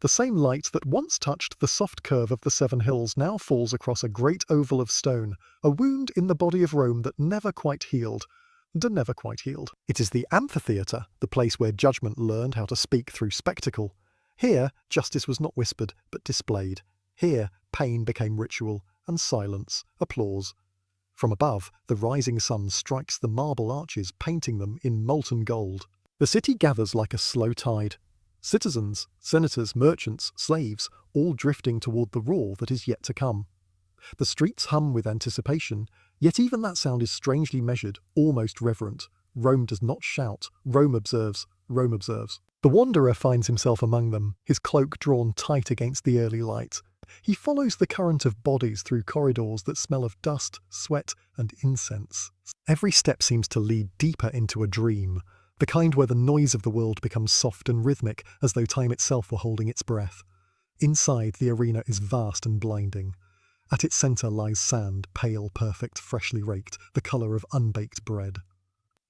The same light that once touched the soft curve of the 7 hills now falls across a great oval of stone, a wound in the body of Rome that never quite healed. It is the amphitheatre, the place where judgment learned how to speak through spectacle. Here, justice was not whispered, but displayed. Here, pain became ritual, and silence, applause. From above, the rising sun strikes the marble arches, painting them in molten gold. The city gathers like a slow tide. Citizens, senators, merchants, slaves, all drifting toward the roar that is yet to come. The streets hum with anticipation, yet even that sound is strangely measured, almost reverent. Rome does not shout. Rome observes. The wanderer finds himself among them, his cloak drawn tight against the early light. He follows the current of bodies through corridors that smell of dust, sweat, and incense. Every step seems to lead deeper into a dream, the kind where the noise of the world becomes soft and rhythmic, as though time itself were holding its breath. Inside, the arena is vast and blinding. At its centre lies sand, pale, perfect, freshly raked, the colour of unbaked bread.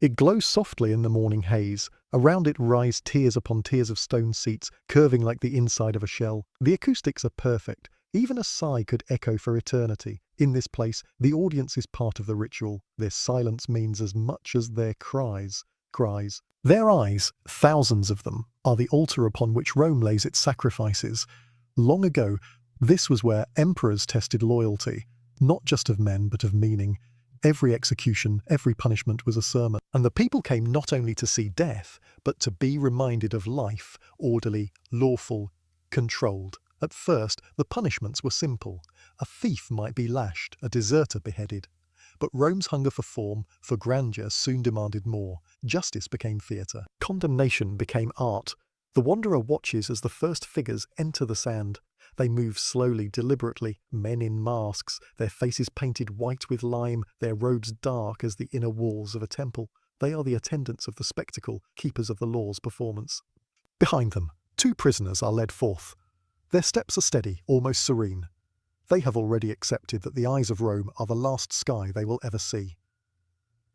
It glows softly in the morning haze. Around it rise tiers upon tiers of stone seats, curving like the inside of a shell. The acoustics are perfect. Even a sigh could echo for eternity. In this place, the audience is part of the ritual. Their silence means as much as their cries. Their eyes, thousands of them, are the altar upon which Rome lays its sacrifices. Long ago, this was where emperors tested loyalty, not just of men but of meaning. Every execution, every punishment was a sermon, and the people came not only to see death, but to be reminded of life, orderly, lawful, controlled. At first, the punishments were simple. A thief might be lashed, a deserter beheaded. But Rome's hunger for form, for grandeur, soon demanded more. Justice became theatre. Condemnation became art. The wanderer watches as the first figures enter the sand. They move slowly, deliberately, men in masks, their faces painted white with lime, their robes dark as the inner walls of a temple. They are the attendants of the spectacle, keepers of the law's performance. Behind them, 2 prisoners are led forth. Their steps are steady, almost serene. They have already accepted that the eyes of Rome are the last sky they will ever see.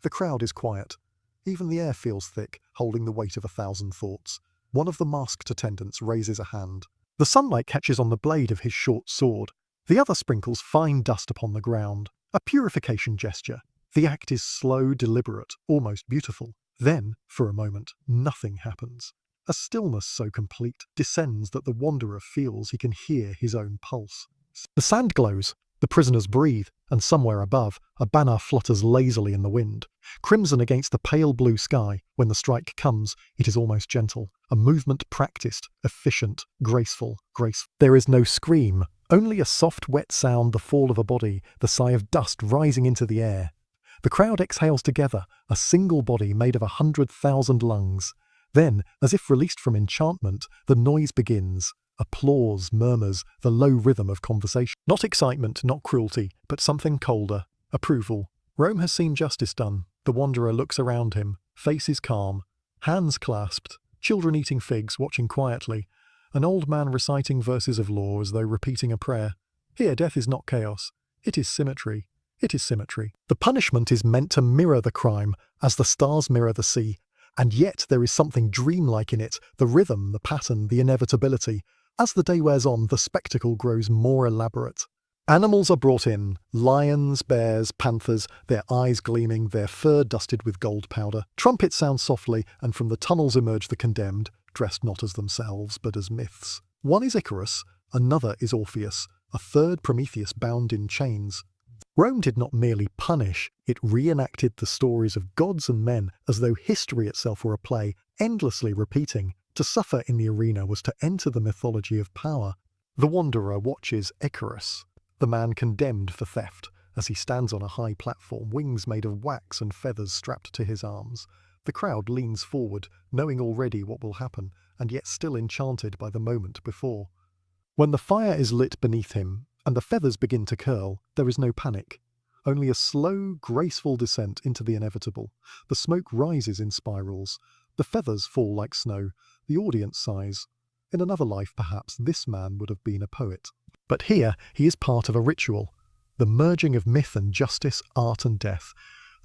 The crowd is quiet. Even the air feels thick, holding the weight of 1,000 thoughts. One of the masked attendants raises a hand. The sunlight catches on the blade of his short sword. The other sprinkles fine dust upon the ground. A purification gesture. The act is slow, deliberate, almost beautiful. Then, for a moment, nothing happens. A stillness so complete descends that the wanderer feels he can hear his own pulse. The sand glows. The prisoners breathe, and somewhere above, a banner flutters lazily in the wind. Crimson against the pale blue sky, when the strike comes, it is almost gentle. A movement practiced, efficient, graceful. There is no scream, only a soft, wet sound, the fall of a body, the sigh of dust rising into the air. The crowd exhales together, a single body made of 100,000 lungs. Then, as if released from enchantment, the noise begins. Applause, murmurs, the low rhythm of conversation. Not excitement, not cruelty, but something colder. Approval. Rome has seen justice done. The wanderer looks around him. Face is calm. Hands clasped. Children eating figs, watching quietly. An old man reciting verses of law as though repeating a prayer. Here, death is not chaos. It is symmetry. It is symmetry. The punishment is meant to mirror the crime, as the stars mirror the sea. And yet there is something dreamlike in it, the rhythm, the pattern, the inevitability. As the day wears on, the spectacle grows more elaborate. Animals are brought in, lions, bears, panthers, their eyes gleaming, their fur dusted with gold powder. Trumpets sound softly, and from the tunnels emerge the condemned, dressed not as themselves, but as myths. One is Icarus, another is Orpheus, a third Prometheus bound in chains. Rome did not merely punish, it reenacted the stories of gods and men as though history itself were a play, endlessly repeating. To suffer in the arena was to enter the mythology of power. The wanderer watches Icarus, the man condemned for theft, as he stands on a high platform, wings made of wax and feathers strapped to his arms. The crowd leans forward, knowing already what will happen, and yet still enchanted by the moment before. When the fire is lit beneath him, and the feathers begin to curl, there is no panic. Only a slow, graceful descent into the inevitable. The smoke rises in spirals. The feathers fall like snow. The audience sighs. In another life, perhaps, this man would have been a poet. But here, he is part of a ritual. The merging of myth and justice, art and death.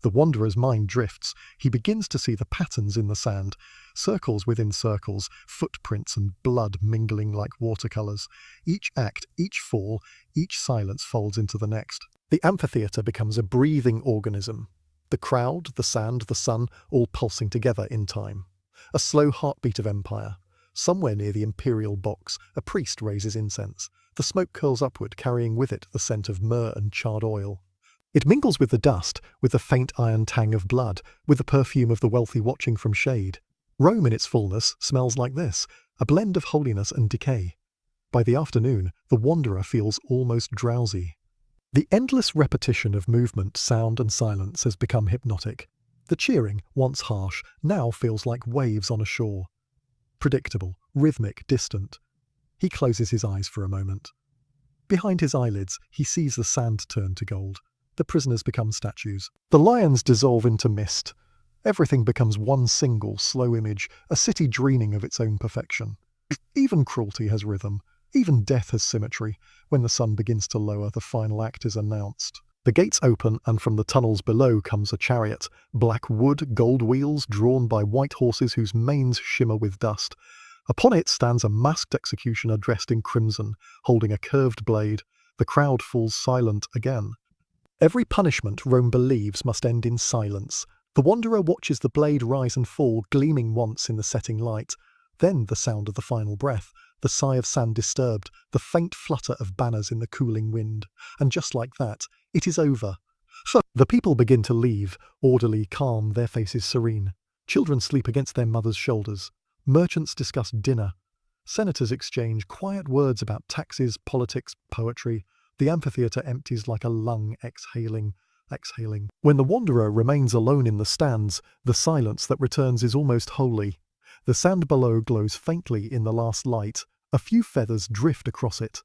The wanderer's mind drifts. He begins to see the patterns in the sand. Circles within circles, footprints and blood mingling like watercolours. Each act, each fall, each silence folds into the next. The amphitheatre becomes a breathing organism. The crowd, the sand, the sun, all pulsing together in time. A slow heartbeat of empire. Somewhere near the imperial box, a priest raises incense. The smoke curls upward, carrying with it the scent of myrrh and charred oil. It mingles with the dust, with the faint iron tang of blood, with the perfume of the wealthy watching from shade. Rome in its fullness smells like this, a blend of holiness and decay. By the afternoon, the wanderer feels almost drowsy. The endless repetition of movement, sound and silence has become hypnotic. The cheering, once harsh, now feels like waves on a shore. Predictable, rhythmic, distant. He closes his eyes for a moment. Behind his eyelids, he sees the sand turn to gold. The prisoners become statues. The lions dissolve into mist. Everything becomes one single, slow image, a city dreaming of its own perfection. Even cruelty has rhythm. Even death has symmetry. When the sun begins to lower, the final act is announced. The gates open, and from the tunnels below comes a chariot. Black wood, gold wheels, drawn by white horses whose manes shimmer with dust. Upon it stands a masked executioner dressed in crimson, holding a curved blade. The crowd falls silent again. Every punishment, Rome believes, must end in silence. The wanderer watches the blade rise and fall, gleaming once in the setting light. Then the sound of the final breath, the sigh of sand disturbed, the faint flutter of banners in the cooling wind. And just like that, it is over. So the people begin to leave, orderly, calm, their faces serene. Children sleep against their mothers' shoulders. Merchants discuss dinner. Senators exchange quiet words about taxes, politics, poetry. The amphitheatre empties like a lung exhaling. When the wanderer remains alone in the stands, the silence that returns is almost holy. The sand below glows faintly in the last light. A few feathers drift across it.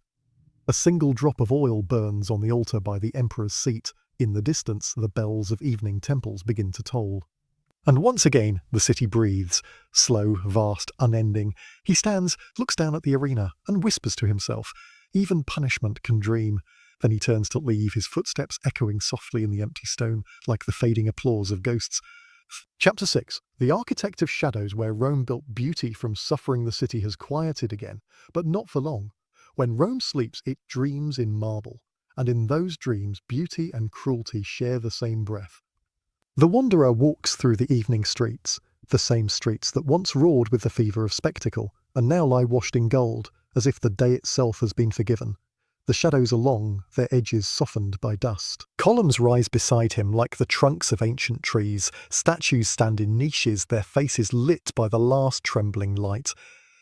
A single drop of oil burns on the altar by the emperor's seat. In the distance, the bells of evening temples begin to toll. And once again, the city breathes, slow, vast, unending. He stands, looks down at the arena, and whispers to himself. Even punishment can dream. Then he turns to leave, his footsteps echoing softly in the empty stone, like the fading applause of ghosts. Chapter 6. The architect of shadows, where Rome built beauty from suffering the city, has quieted again, but not for long. When Rome sleeps, it dreams in marble, and in those dreams beauty and cruelty share the same breath. The wanderer walks through the evening streets, the same streets that once roared with the fever of spectacle, and now lie washed in gold, as if the day itself has been forgiven. The shadows are long, their edges softened by dust. Columns rise beside him like the trunks of ancient trees. Statues stand in niches, their faces lit by the last trembling light.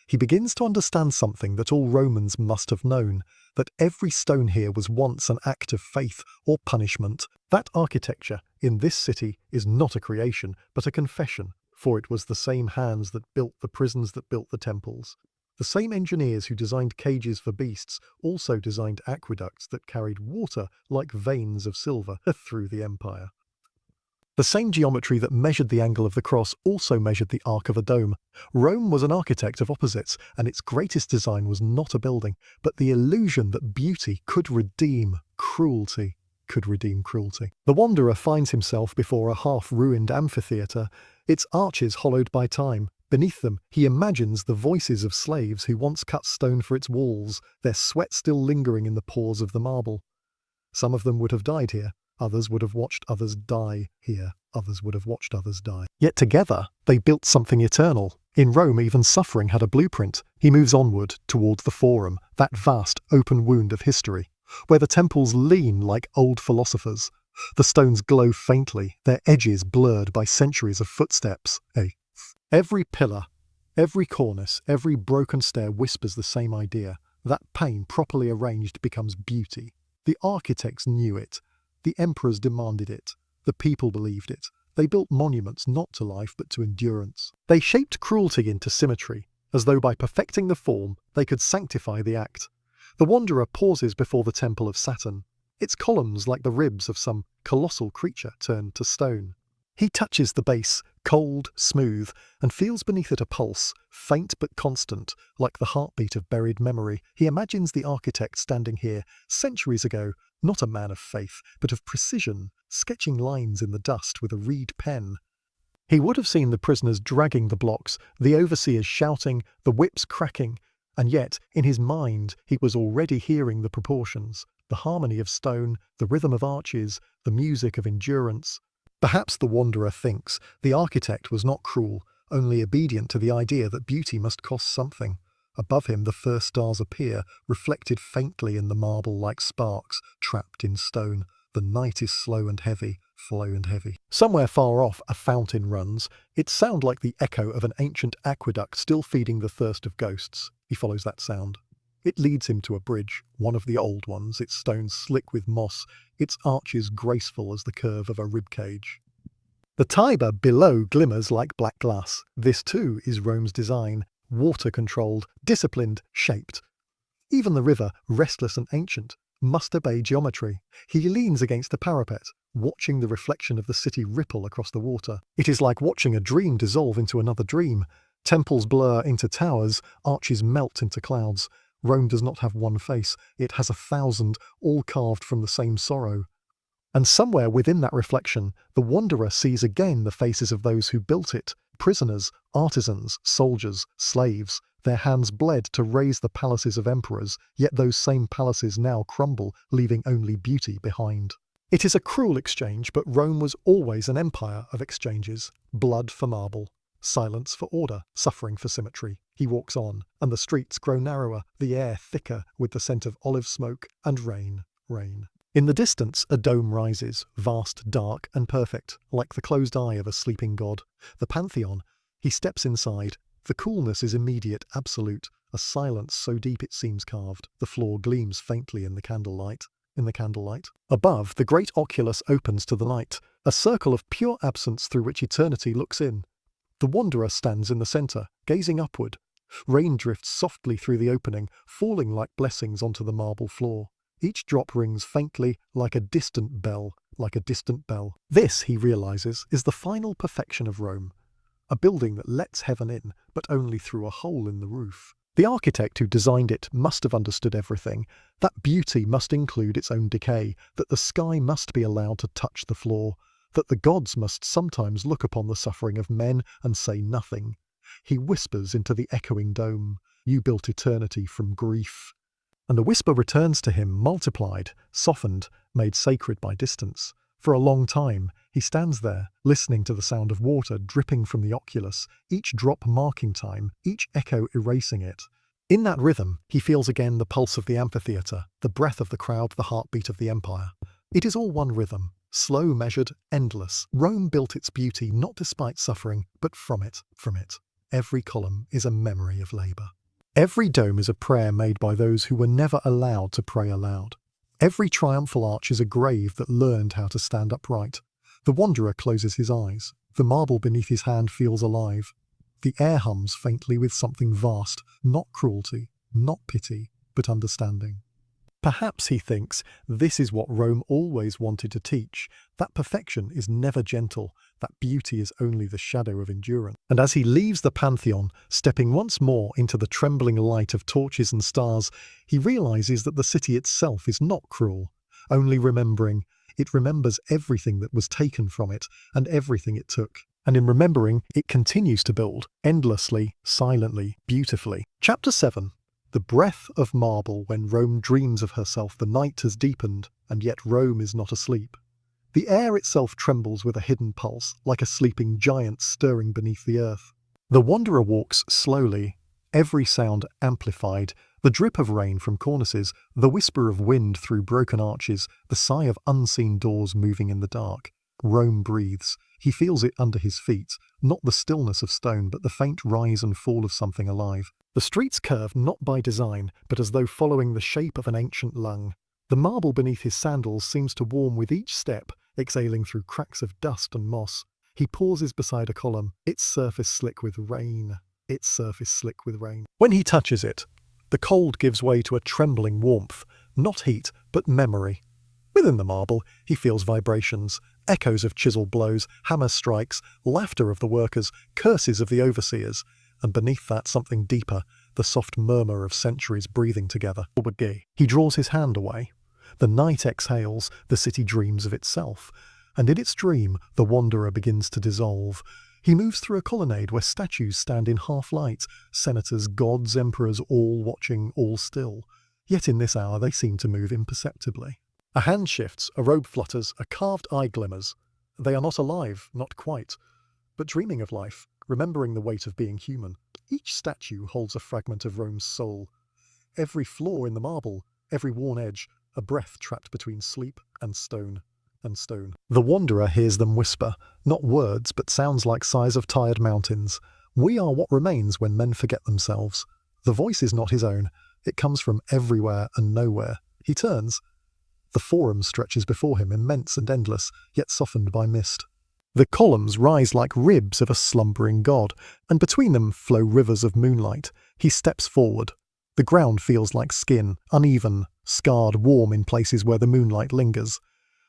He begins to understand something that all Romans must have known, that every stone here was once an act of faith or punishment. That architecture in this city is not a creation, but a confession, for it was the same hands that built the prisons that built the temples. The same engineers who designed cages for beasts also designed aqueducts that carried water like veins of silver through the empire. The same geometry that measured the angle of the cross also measured the arc of a dome. Rome was an architect of opposites, and its greatest design was not a building, but the illusion that beauty could redeem cruelty. The wanderer finds himself before a half-ruined amphitheatre, its arches hollowed by time. Beneath them, he imagines the voices of slaves who once cut stone for its walls, their sweat still lingering in the pores of the marble. Some of them would have died here. Others would have watched others die here. Others would have watched others die. Yet together, they built something eternal. In Rome, even suffering had a blueprint. He moves onward toward the Forum, that vast open wound of history, where the temples lean like old philosophers. The stones glow faintly, their edges blurred by centuries of footsteps. Every pillar, every cornice, every broken stair whispers the same idea. That pain properly arranged becomes beauty. The architects knew it. The emperors demanded it. The people believed it. They built monuments not to life but to endurance. They shaped cruelty into symmetry, as though by perfecting the form they could sanctify the act. The wanderer pauses before the temple of Saturn, its columns like the ribs of some colossal creature turned to stone. He touches the base, cold, smooth, and feels beneath it a pulse, faint but constant, like the heartbeat of buried memory. He imagines the architect standing here, centuries ago, not a man of faith, but of precision, sketching lines in the dust with a reed pen. He would have seen the prisoners dragging the blocks, the overseers shouting, the whips cracking, and yet, in his mind, he was already hearing the proportions, the harmony of stone, the rhythm of arches, the music of endurance. Perhaps the wanderer thinks the architect was not cruel, only obedient to the idea that beauty must cost something. Above him the first stars appear, reflected faintly in the marble like sparks, trapped in stone. The night is slow and heavy. Somewhere far off a fountain runs. It sounds like the echo of an ancient aqueduct still feeding the thirst of ghosts. He follows that sound. It leads him to a bridge, one of the old ones, its stones slick with moss, its arches graceful as the curve of a ribcage. The Tiber below glimmers like black glass. This too is Rome's design, water-controlled, disciplined, shaped. Even the river, restless and ancient, must obey geometry. He leans against the parapet, watching the reflection of the city ripple across the water. It is like watching a dream dissolve into another dream. Temples blur into towers, arches melt into clouds. Rome does not have one face, it has 1,000, all carved from the same sorrow. And somewhere within that reflection, the wanderer sees again the faces of those who built it, prisoners, artisans, soldiers, slaves. Their hands bled to raise the palaces of emperors, yet those same palaces now crumble, leaving only beauty behind. It is a cruel exchange, but Rome was always an empire of exchanges. Blood for marble, silence for order, suffering for symmetry. He walks on, and the streets grow narrower, the air thicker with the scent of olive smoke and rain. In the distance, a dome rises, vast, dark, and perfect, like the closed eye of a sleeping god. The Pantheon. He steps inside. The coolness is immediate, absolute, a silence so deep it seems carved. The floor gleams faintly in the candlelight. Above, the great oculus opens to the night, a circle of pure absence through which eternity looks in. The wanderer stands in the centre, gazing upward. Rain drifts softly through the opening, falling like blessings onto the marble floor. Each drop rings faintly, like a distant bell. This, he realizes, is the final perfection of Rome. A building that lets heaven in, but only through a hole in the roof. The architect who designed it must have understood everything. That beauty must include its own decay, that the sky must be allowed to touch the floor, that the gods must sometimes look upon the suffering of men and say nothing. He whispers into the echoing dome, "You built eternity from grief." And the whisper returns to him, multiplied, softened, made sacred by distance. For a long time, he stands there, listening to the sound of water dripping from the oculus, each drop marking time, each echo erasing it. In that rhythm, he feels again the pulse of the amphitheatre, the breath of the crowd, the heartbeat of the empire. It is all one rhythm, slow, measured, endless. Rome built its beauty not despite suffering, but from it, from it. Every column is a memory of labour. Every dome is a prayer made by those who were never allowed to pray aloud. Every triumphal arch is a grave that learned how to stand upright. The wanderer closes his eyes. The marble beneath his hand feels alive. The air hums faintly with something vast, not cruelty, not pity, but understanding. Perhaps, he thinks, this is what Rome always wanted to teach, that perfection is never gentle, that beauty is only the shadow of endurance. And as he leaves the Pantheon, stepping once more into the trembling light of torches and stars, he realizes that the city itself is not cruel, only remembering. It remembers everything that was taken from it and everything it took. And in remembering, it continues to build, endlessly, silently, beautifully. Chapter 7. The breath of marble when Rome dreams of herself. The night has deepened, and yet Rome is not asleep. The air itself trembles with a hidden pulse, like a sleeping giant stirring beneath the earth. The wanderer walks slowly, every sound amplified, the drip of rain from cornices, the whisper of wind through broken arches, the sigh of unseen doors moving in the dark. Rome breathes. He feels it under his feet, not the stillness of stone, but the faint rise and fall of something alive. The streets curve not by design, but as though following the shape of an ancient lung. The marble beneath his sandals seems to warm with each step, exhaling through cracks of dust and moss. He pauses beside a column, its surface slick with rain, its surface slick with rain. When he touches it, the cold gives way to a trembling warmth, not heat, but memory. Within the marble, he feels vibrations, echoes of chisel blows, hammer strikes, laughter of the workers, curses of the overseers, and beneath that something deeper, the soft murmur of centuries breathing together. He draws his hand away. The night exhales, the city dreams of itself, and in its dream, the wanderer begins to dissolve. He moves through a colonnade where statues stand in half light, senators, gods, emperors, all watching, all still. Yet in this hour they seem to move imperceptibly. A hand shifts, a robe flutters, a carved eye glimmers. They are not alive, not quite, but dreaming of life, remembering the weight of being human. Each statue holds a fragment of Rome's soul. Every flaw in the marble, every worn edge, a breath trapped between sleep and stone. The wanderer hears them whisper, not words, but sounds like sighs of tired mountains. We are what remains when men forget themselves. The voice is not his own. It comes from everywhere and nowhere. He turns. The forum stretches before him, immense and endless, yet softened by mist. The columns rise like ribs of a slumbering god, and between them flow rivers of moonlight. He steps forward. The ground feels like skin, uneven, scarred, warm in places where the moonlight lingers.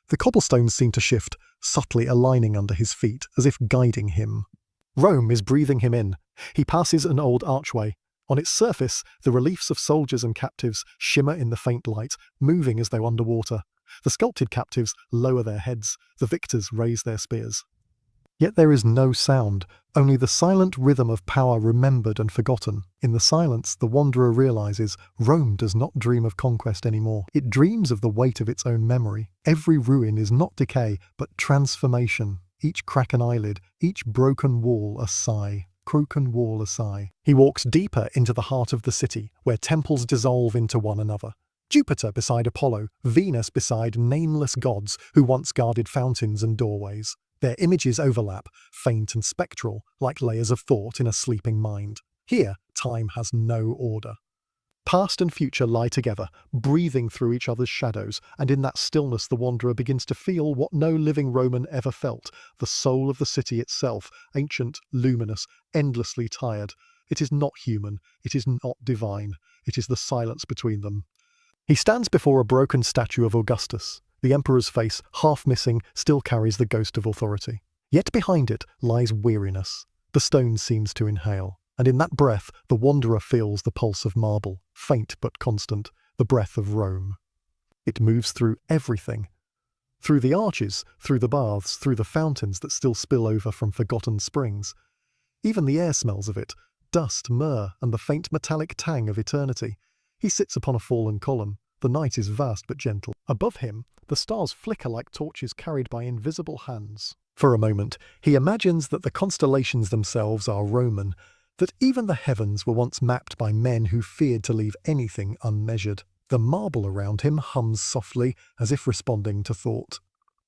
The cobblestones seem to shift, subtly aligning under his feet, as if guiding him. Rome is breathing him in. He passes an old archway. On its surface, the reliefs of soldiers and captives shimmer in the faint light, moving as though underwater. The sculpted captives lower their heads, the victors raise their spears. Yet there is no sound, only the silent rhythm of power remembered and forgotten. In the silence, the wanderer realizes Rome does not dream of conquest anymore. It dreams of the weight of its own memory. Every ruin is not decay, but transformation. Each crack an eyelid, each broken wall a sigh. He walks deeper into the heart of the city, where temples dissolve into one another. Jupiter beside Apollo, Venus beside nameless gods who once guarded fountains and doorways. Their images overlap, faint and spectral, like layers of thought in a sleeping mind. Here, time has no order. Past and future lie together, breathing through each other's shadows, and in that stillness the wanderer begins to feel what no living Roman ever felt, the soul of the city itself, ancient, luminous, endlessly tired. It is not human, it is not divine, it is the silence between them. He stands before a broken statue of Augustus. The emperor's face, half missing, still carries the ghost of authority. Yet behind it lies weariness. The stone seems to inhale, and in that breath the wanderer feels the pulse of marble, faint but constant, the breath of Rome. It moves through everything. Through the arches, through the baths, through the fountains that still spill over from forgotten springs. Even the air smells of it, dust, myrrh, and the faint metallic tang of eternity. He sits upon a fallen column. The night is vast but gentle. Above him, the stars flicker like torches carried by invisible hands. For a moment, he imagines that the constellations themselves are Roman. that even the heavens were once mapped by men who feared to leave anything unmeasured. The marble around him hums softly, as if responding to thought.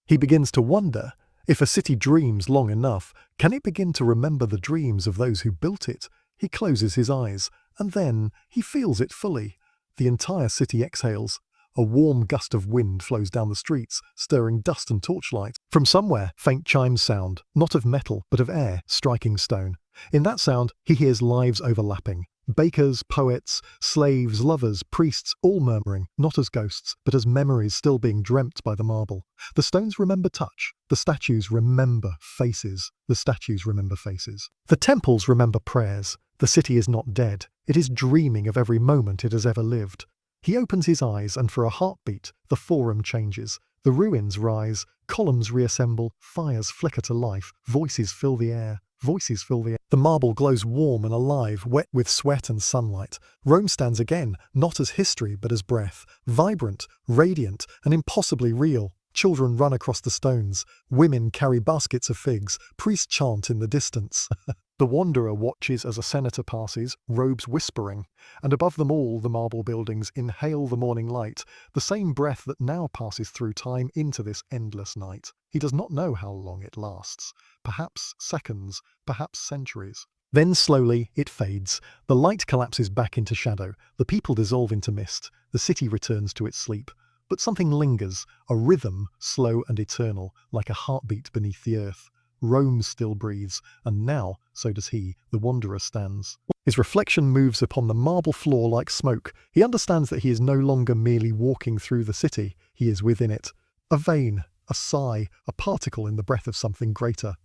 He begins to wonder, if a city dreams long enough, can it begin to remember the dreams of those who built it? He closes his eyes, and then he feels it fully. The entire city exhales. A warm gust of wind flows down the streets, stirring dust and torchlight. From somewhere, faint chimes sound, not of metal, but of air, striking stone. In that sound, he hears lives overlapping. Bakers, poets, slaves, lovers, priests, all murmuring, not as ghosts, but as memories still being dreamt by the marble. The stones remember touch. The statues remember faces. The statues remember faces. The temples remember prayers. The city is not dead. It is dreaming of every moment it has ever lived. He opens his eyes, and for a heartbeat, the forum changes. The ruins rise, columns reassemble, fires flicker to life, voices fill the air. Voices fill the air. The marble glows warm and alive, wet with sweat and sunlight. Rome stands again, not as history but as breath, vibrant, radiant, and impossibly real. Children run across the stones. Women carry baskets of figs. Priests chant in the distance. The wanderer watches as a senator passes, robes whispering, and above them all the marble buildings inhale the morning light, the same breath that now passes through time into this endless night. He does not know how long it lasts. Perhaps seconds, perhaps centuries. Then slowly it fades. The light collapses back into shadow. The people dissolve into mist. The city returns to its sleep. But something lingers, a rhythm, slow and eternal, like a heartbeat beneath the earth. Rome still breathes, and now, so does he, the wanderer stands. His reflection moves upon the marble floor like smoke. He understands that he is no longer merely walking through the city, he is within it. A vein, a sigh, a particle in the breath of something greater.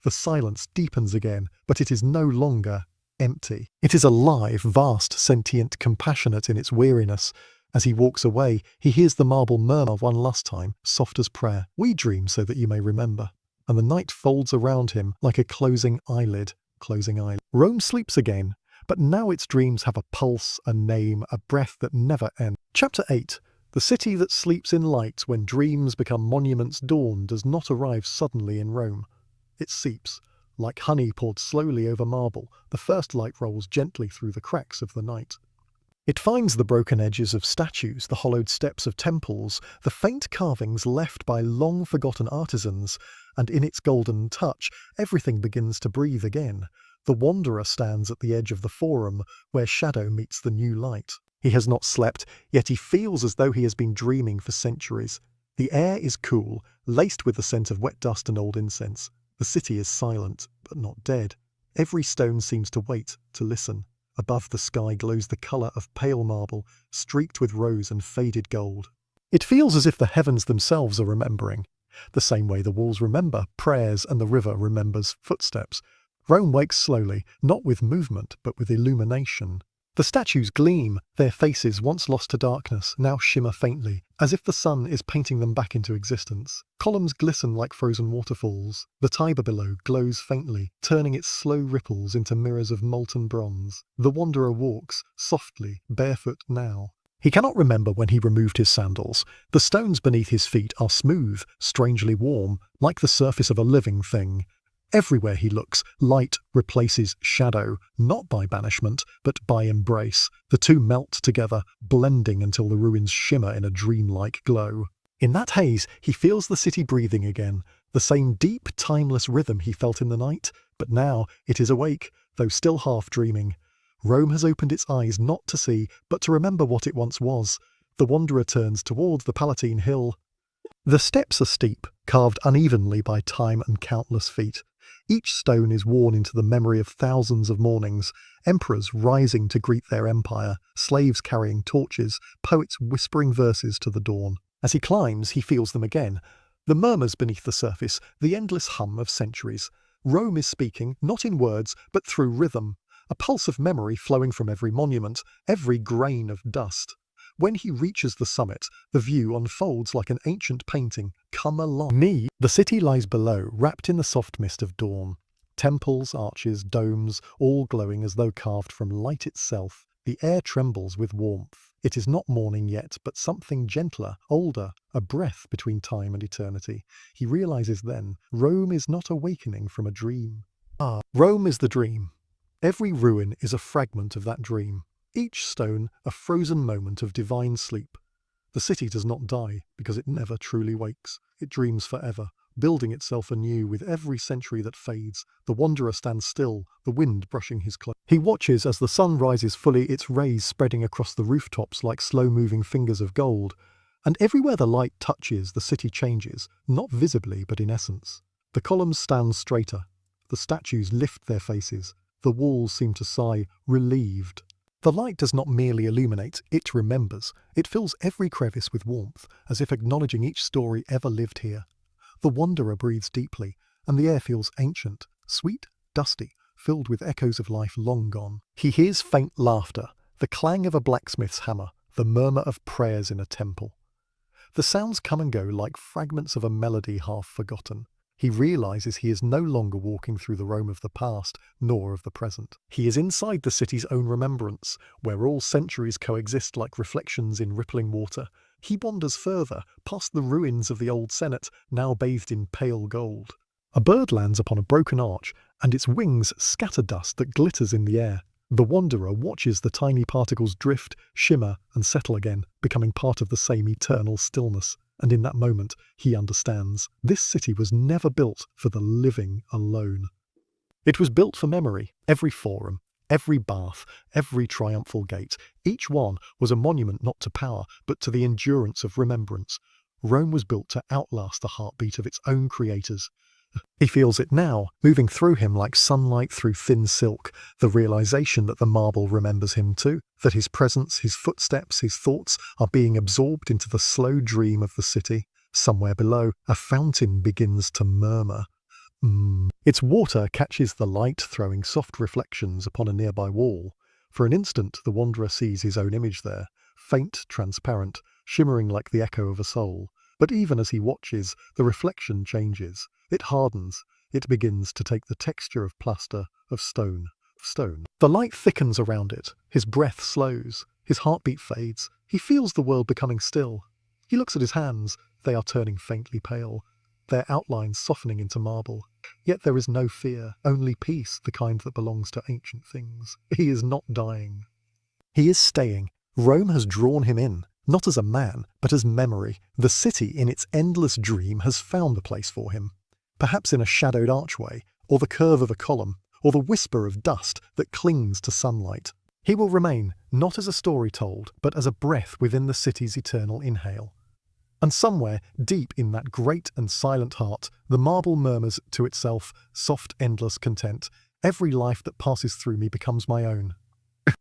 The silence deepens again, but it is no longer empty. It is alive, vast, sentient, compassionate in its weariness. As he walks away, he hears the marble murmur one last time, soft as prayer. We dream so that you may remember. And the night folds around him like a closing eyelid. Rome sleeps again, but now its dreams have a pulse, a name, a breath that never ends. Chapter 8. The city that sleeps in light when dreams become monuments dawn does not arrive suddenly in Rome. It seeps. Like honey poured slowly over marble, the first light rolls gently through the cracks of the night. It finds the broken edges of statues, the hollowed steps of temples, the faint carvings left by long-forgotten artisans, and in its golden touch, everything begins to breathe again. The wanderer stands at the edge of the forum, where shadow meets the new light. He has not slept, yet he feels as though he has been dreaming for centuries. The air is cool, laced with the scent of wet dust and old incense. The city is silent, but not dead. Every stone seems to wait, to listen. Above the sky glows the colour of pale marble, streaked with rose and faded gold. It feels as if the heavens themselves are remembering, the same way the walls remember prayers and the river remembers footsteps. Rome wakes slowly, not with movement, but with illumination. The statues gleam, their faces, once lost to darkness, now shimmer faintly, as if the sun is painting them back into existence. Columns glisten like frozen waterfalls. The Tiber below glows faintly, turning its slow ripples into mirrors of molten bronze. The wanderer walks, softly, barefoot now. He cannot remember when he removed his sandals. The stones beneath his feet are smooth, strangely warm, like the surface of a living thing. Everywhere he looks, light replaces shadow, not by banishment, but by embrace. The two melt together, blending until the ruins shimmer in a dreamlike glow. In that haze, he feels the city breathing again, the same deep, timeless rhythm he felt in the night, but now it is awake, though still half dreaming. Rome has opened its eyes not to see, but to remember what it once was. The wanderer turns towards the Palatine Hill. The steps are steep, carved unevenly by time and countless feet. Each stone is worn into the memory of thousands of mornings, emperors rising to greet their empire, slaves carrying torches, poets whispering verses to the dawn. As he climbs, he feels them again. The murmurs beneath the surface, the endless hum of centuries. Rome is speaking, not in words, but through rhythm, a pulse of memory flowing from every monument, every grain of dust. When he reaches the summit, the view unfolds like an ancient painting. Come along. The city lies below, wrapped in the soft mist of dawn. Temples, arches, domes, all glowing as though carved from light itself. The air trembles with warmth. It is not morning yet, but something gentler, older, a breath between time and eternity. He realizes then, Rome is not awakening from a dream. Rome is the dream. Every ruin is a fragment of that dream, each stone a frozen moment of divine sleep. The city does not die because it never truly wakes. It dreams forever, building itself anew with every century that fades. The wanderer stands still, the wind brushing his clothes. He watches as the sun rises fully, its rays spreading across the rooftops like slow-moving fingers of gold. And everywhere the light touches, the city changes, not visibly but in essence. The columns stand straighter. The statues lift their faces. The walls seem to sigh, relieved. The light does not merely illuminate, it remembers. It fills every crevice with warmth, as if acknowledging each story ever lived here. The wanderer breathes deeply, and the air feels ancient, sweet, dusty, filled with echoes of life long gone. He hears faint laughter, the clang of a blacksmith's hammer, the murmur of prayers in a temple. The sounds come and go like fragments of a melody half forgotten. He realizes he is no longer walking through the Rome of the past, nor of the present. He is inside the city's own remembrance, where all centuries coexist like reflections in rippling water. He wanders further, past the ruins of the old Senate, now bathed in pale gold. A bird lands upon a broken arch, and its wings scatter dust that glitters in the air. The wanderer watches the tiny particles drift, shimmer, and settle again, becoming part of the same eternal stillness. And in that moment, he understands. This city was never built for the living alone. It was built for memory. Every forum, every bath, every triumphal gate, each one was a monument not to power, but to the endurance of remembrance. Rome was built to outlast the heartbeat of its own creators. He feels it now, moving through him like sunlight through thin silk, the realization that the marble remembers him too, that his presence, his footsteps, his thoughts are being absorbed into the slow dream of the city. Somewhere below, a fountain begins to murmur. Its water catches the light, throwing soft reflections upon a nearby wall. For an instant, the wanderer sees his own image there, faint, transparent, shimmering like the echo of a soul. But even as he watches, the reflection changes. It hardens. It begins to take the texture of plaster, of stone. The light thickens around it. His breath slows. His heartbeat fades. He feels the world becoming still. He looks at his hands. They are turning faintly pale, their outlines softening into marble. Yet there is no fear, only peace, the kind that belongs to ancient things. He is not dying. He is staying. Rome has drawn him in, not as a man, but as memory. The city, in its endless dream, has found a place for him. Perhaps in a shadowed archway, or the curve of a column, or the whisper of dust that clings to sunlight. He will remain, not as a story told, but as a breath within the city's eternal inhale. And somewhere, deep in that great and silent heart, the marble murmurs to itself, soft, endless content. Every life that passes through me becomes my own.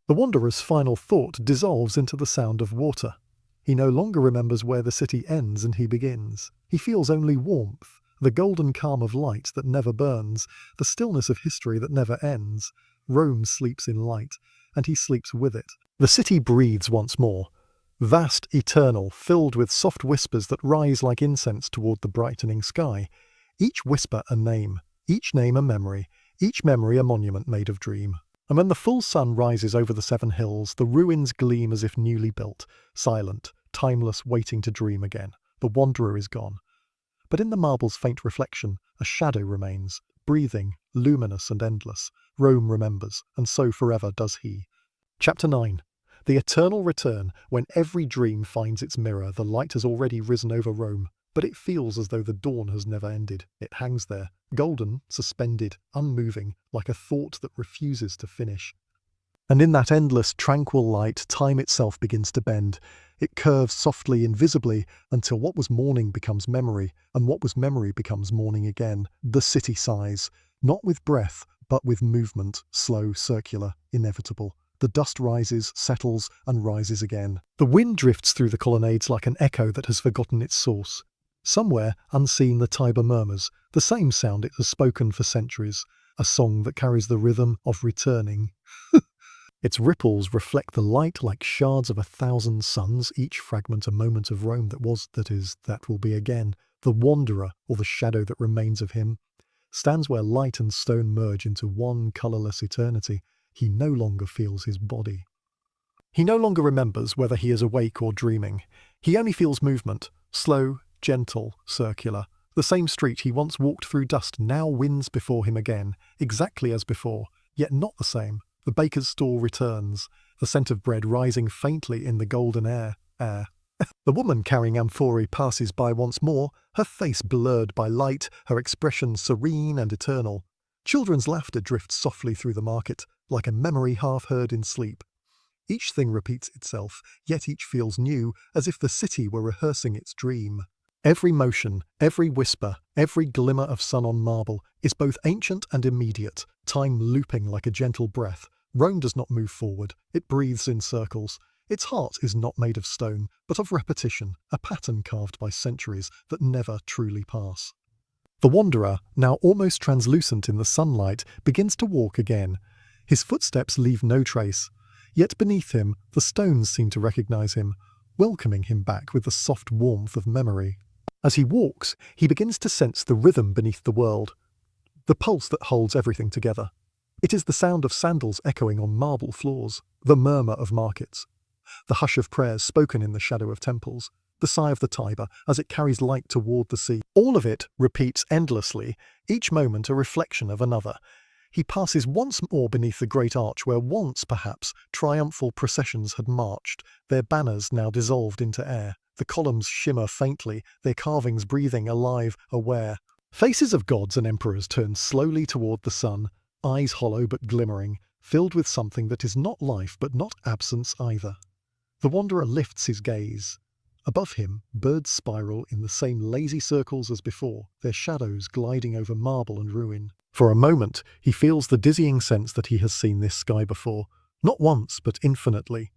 The wanderer's final thought dissolves into the sound of water. He no longer remembers where the city ends and he begins. He feels only warmth, the golden calm of light that never burns, the stillness of history that never ends. Rome sleeps in light, and he sleeps with it. The city breathes once more. Vast, eternal, filled with soft whispers that rise like incense toward the brightening sky. Each whisper a name, each name a memory, each memory a monument made of dream. And when the full sun rises over the 7 hills, the ruins gleam as if newly built, silent, timeless, waiting to dream again. The wanderer is gone. But in the marble's faint reflection, a shadow remains, breathing, luminous and endless. Rome remembers, and so forever does he. Chapter 9. The eternal return. When every dream finds its mirror, the light has already risen over Rome, but it feels as though the dawn has never ended. It hangs there, golden, suspended, unmoving, like a thought that refuses to finish. And in that endless, tranquil light, time itself begins to bend. It curves softly, invisibly, until what was morning becomes memory, and what was memory becomes morning again. The city sighs, not with breath, but with movement, slow, circular, inevitable. The dust rises, settles, and rises again. The wind drifts through the colonnades like an echo that has forgotten its source. Somewhere, unseen, the Tiber murmurs, the same sound it has spoken for centuries, a song that carries the rhythm of returning. Its ripples reflect the light like shards of 1,000 suns, each fragment a moment of Rome that was, that is, that will be again. The wanderer, or the shadow that remains of him, stands where light and stone merge into one colourless eternity. He no longer feels his body. He no longer remembers whether he is awake or dreaming. He only feels movement, slow, gentle, circular. The same street he once walked through dust now winds before him again, exactly as before. Yet not the same. The baker's stall returns, the scent of bread rising faintly in the golden air. The woman carrying amphorae passes by once more, her face blurred by light, her expression serene and eternal. Children's laughter drifts softly through the market, like a memory half heard in sleep. Each thing repeats itself, yet each feels new, as if the city were rehearsing its dream. Every motion, every whisper, every glimmer of sun on marble is both ancient and immediate, time looping like a gentle breath. Rome does not move forward, it breathes in circles. Its heart is not made of stone, but of repetition, a pattern carved by centuries that never truly pass. The wanderer, now almost translucent in the sunlight, begins to walk again. His footsteps leave no trace. Yet beneath him, the stones seem to recognize him, welcoming him back with the soft warmth of memory. As he walks, he begins to sense the rhythm beneath the world, the pulse that holds everything together. It is the sound of sandals echoing on marble floors, the murmur of markets, the hush of prayers spoken in the shadow of temples, the sigh of the Tiber as it carries light toward the sea. All of it repeats endlessly, each moment a reflection of another. He passes once more beneath the great arch where once, perhaps, triumphal processions had marched, their banners now dissolved into air. The columns shimmer faintly, their carvings breathing, alive, aware. Faces of gods and emperors turn slowly toward the sun, eyes hollow but glimmering, filled with something that is not life but not absence either. The wanderer lifts his gaze. Above him, birds spiral in the same lazy circles as before, their shadows gliding over marble and ruin. For a moment, he feels the dizzying sense that he has seen this sky before, not once, but infinitely.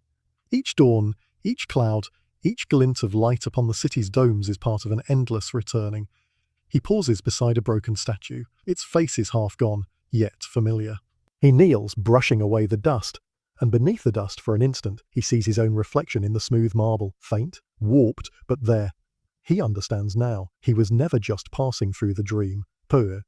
Each dawn, each cloud, each glint of light upon the city's domes is part of an endless returning. He pauses beside a broken statue. Its face is half gone, yet familiar. He kneels, brushing away the dust, and beneath the dust, for an instant, he sees his own reflection in the smooth marble, faint, warped, but there. He understands now. He was never just passing through the dream. Pur.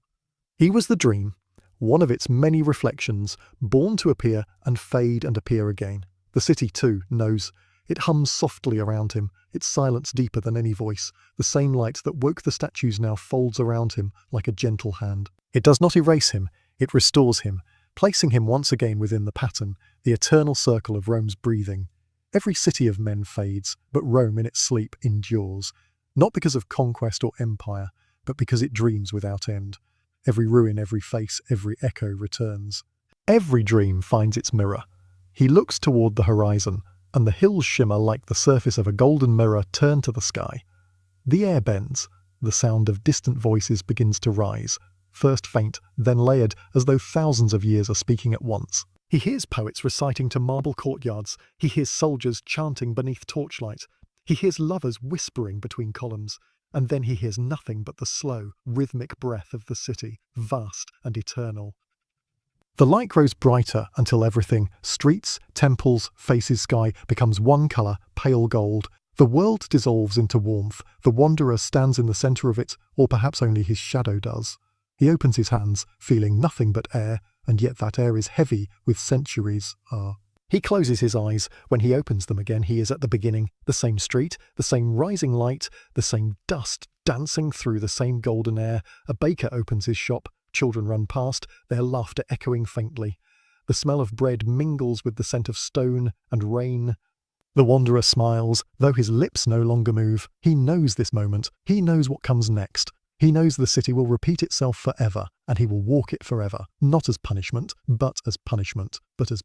He was the dream, one of its many reflections, born to appear and fade and appear again. The city, too, knows. It hums softly around him, its silence deeper than any voice. The same light that woke the statues now folds around him like a gentle hand. It does not erase him, it restores him, placing him once again within the pattern, the eternal circle of Rome's breathing. Every city of men fades, but Rome in its sleep endures, not because of conquest or empire, but because it dreams without end. Every ruin, every face, every echo returns. Every dream finds its mirror. He looks toward the horizon, and the hills shimmer like the surface of a golden mirror turned to the sky. The air bends. The sound of distant voices begins to rise, first faint, then layered, as though thousands of years are speaking at once. He hears poets reciting to marble courtyards. He hears soldiers chanting beneath torchlight. He hears lovers whispering between columns. And then he hears nothing but the slow, rhythmic breath of the city, vast and eternal. The light grows brighter until everything, streets, temples, faces, sky, becomes one colour, pale gold. The world dissolves into warmth. The wanderer stands in the centre of it, or perhaps only his shadow does. He opens his hands, feeling nothing but air, and yet that air is heavy with centuries. He closes his eyes. When he opens them again, he is at the beginning. The same street, the same rising light, the same dust dancing through the same golden air. A baker opens his shop. Children run past, their laughter echoing faintly. The smell of bread mingles with the scent of stone and rain. The wanderer smiles, though his lips no longer move. He knows this moment. He knows what comes next. He knows the city will repeat itself forever, and he will walk it forever, not as punishment, but as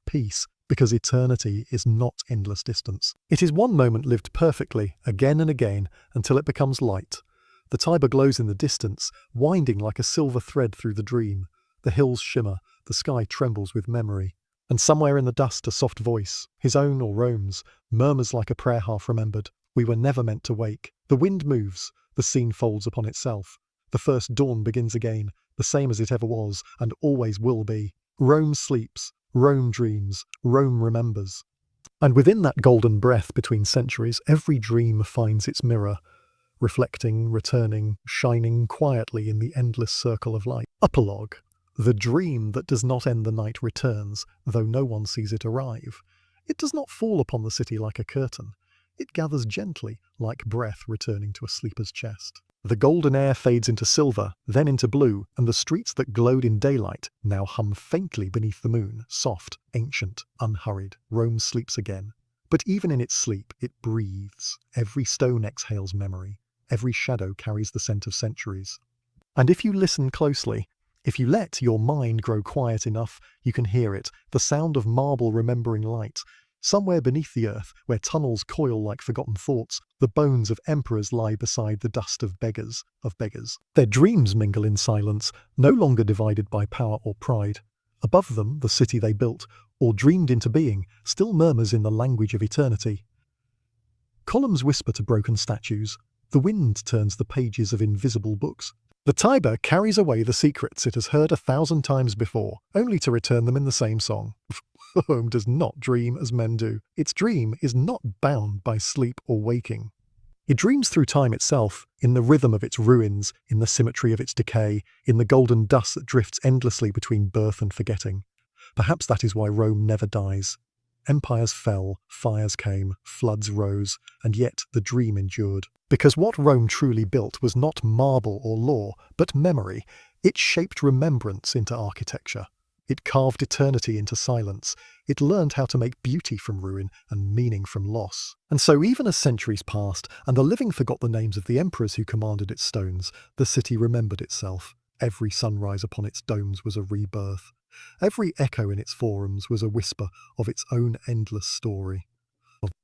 peace. Because eternity is not endless distance. It is one moment lived perfectly, again and again, until it becomes light. The Tiber glows in the distance, winding like a silver thread through the dream. The hills shimmer, the sky trembles with memory. And somewhere in the dust a soft voice, his own or Rome's, murmurs like a prayer half remembered. We were never meant to wake. The wind moves, the scene folds upon itself. The first dawn begins again, the same as it ever was, and always will be. Rome sleeps. Rome dreams, Rome remembers. And within that golden breath between centuries, every dream finds its mirror, reflecting, returning, shining quietly in the endless circle of light. Epilogue. The dream that does not end the night returns, though no one sees it arrive. It does not fall upon the city like a curtain. It gathers gently, like breath returning to a sleeper's chest. The golden air fades into silver, then into blue, and the streets that glowed in daylight now hum faintly beneath the moon, soft, ancient, unhurried. Rome sleeps again. But even in its sleep, it breathes. Every stone exhales memory. Every shadow carries the scent of centuries. And if you listen closely, if you let your mind grow quiet enough, you can hear it, the sound of marble remembering light. Somewhere beneath the earth, where tunnels coil like forgotten thoughts, the bones of emperors lie beside the dust of beggars. Their dreams mingle in silence, no longer divided by power or pride. Above them, the city they built, or dreamed into being, still murmurs in the language of eternity. Columns whisper to broken statues. The wind turns the pages of invisible books. The Tiber carries away the secrets it has heard 1,000 times before, only to return them in the same song. Rome does not dream as men do. Its dream is not bound by sleep or waking. It dreams through time itself, in the rhythm of its ruins, in the symmetry of its decay, in the golden dust that drifts endlessly between birth and forgetting. Perhaps that is why Rome never dies. Empires fell, fires came, floods rose, and yet the dream endured. Because what Rome truly built was not marble or law, but memory. It shaped remembrance into architecture. It carved eternity into silence. It learned how to make beauty from ruin and meaning from loss. And so even as centuries passed, and the living forgot the names of the emperors who commanded its stones, the city remembered itself. Every sunrise upon its domes was a rebirth. Every echo in its forums was a whisper of its own endless story.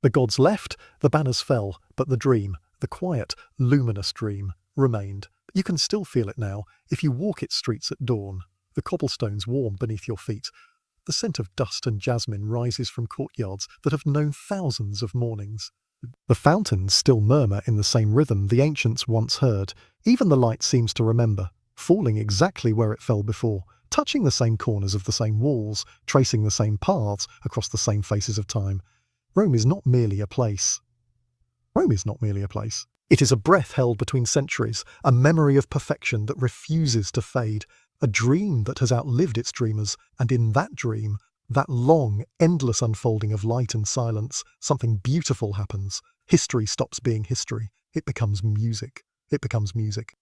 The gods left, the banners fell, but the dream, the quiet, luminous dream, remained. You can still feel it now if you walk its streets at dawn. The cobblestones warm beneath your feet. The scent of dust and jasmine rises from courtyards that have known thousands of mornings. The fountains still murmur in the same rhythm the ancients once heard. Even the light seems to remember, falling exactly where it fell before, touching the same corners of the same walls, tracing the same paths across the same faces of time. Rome is not merely a place. It is a breath held between centuries, a memory of perfection that refuses to fade, a dream that has outlived its dreamers, and in that dream, that long, endless unfolding of light and silence, something beautiful happens. History stops being history. It becomes music.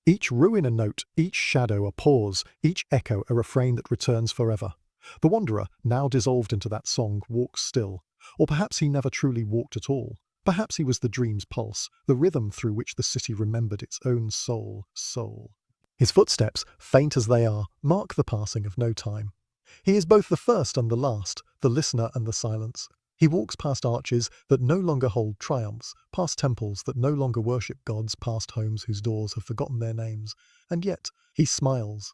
Each ruin a note, each shadow a pause, each echo a refrain that returns forever. The wanderer, now dissolved into that song, walks still. Or perhaps he never truly walked at all. Perhaps he was the dream's pulse, the rhythm through which the city remembered its own soul. His footsteps, faint as they are, mark the passing of no time. He is both the first and the last, the listener and the silence. He walks past arches that no longer hold triumphs, past temples that no longer worship gods, past homes whose doors have forgotten their names. And yet, he smiles,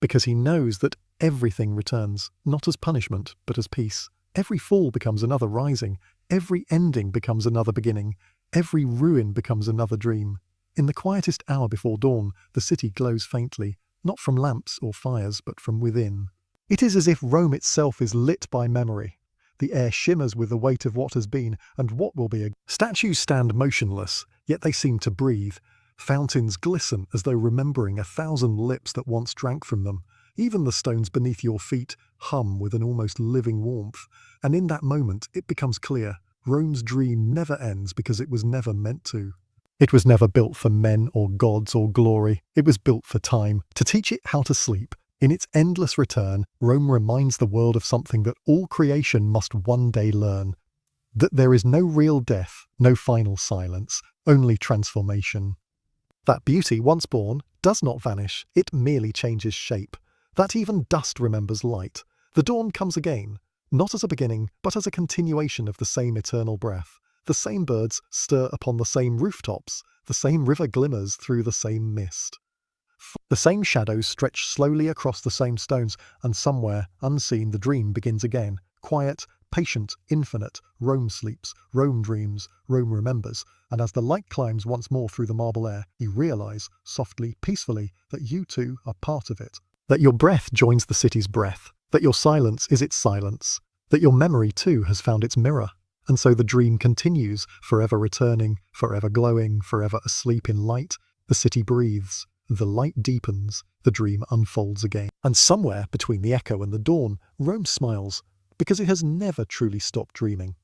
because he knows that everything returns, not as punishment, but as peace. Every fall becomes another rising, every ending becomes another beginning, every ruin becomes another dream. In the quietest hour before dawn, the city glows faintly, not from lamps or fires, but from within. It is as if Rome itself is lit by memory. The air shimmers with the weight of what has been and what will be. Statues stand motionless, yet they seem to breathe. Fountains glisten as though remembering 1,000 lips that once drank from them. Even the stones beneath your feet hum with an almost living warmth. And in that moment, it becomes clear. Rome's dream never ends because it was never meant to. It was never built for men or gods or glory. It was built for time, to teach it how to sleep. In its endless return, Rome reminds the world of something that all creation must one day learn. That there is no real death, no final silence, only transformation. That beauty, once born, does not vanish, it merely changes shape. That even dust remembers light. The dawn comes again, not as a beginning, but as a continuation of the same eternal breath. The same birds stir upon the same rooftops, the same river glimmers through the same mist. The same shadows stretch slowly across the same stones, and somewhere, unseen, the dream begins again. Quiet, patient, infinite, Rome sleeps, Rome dreams, Rome remembers, and as the light climbs once more through the marble air, you realize, softly, peacefully, that you too are part of it. That your breath joins the city's breath, that your silence is its silence, that your memory too has found its mirror. And so the dream continues, forever returning, forever glowing, forever asleep in light. The city breathes, the light deepens, the dream unfolds again. And somewhere between the echo and the dawn, Rome smiles, because it has never truly stopped dreaming.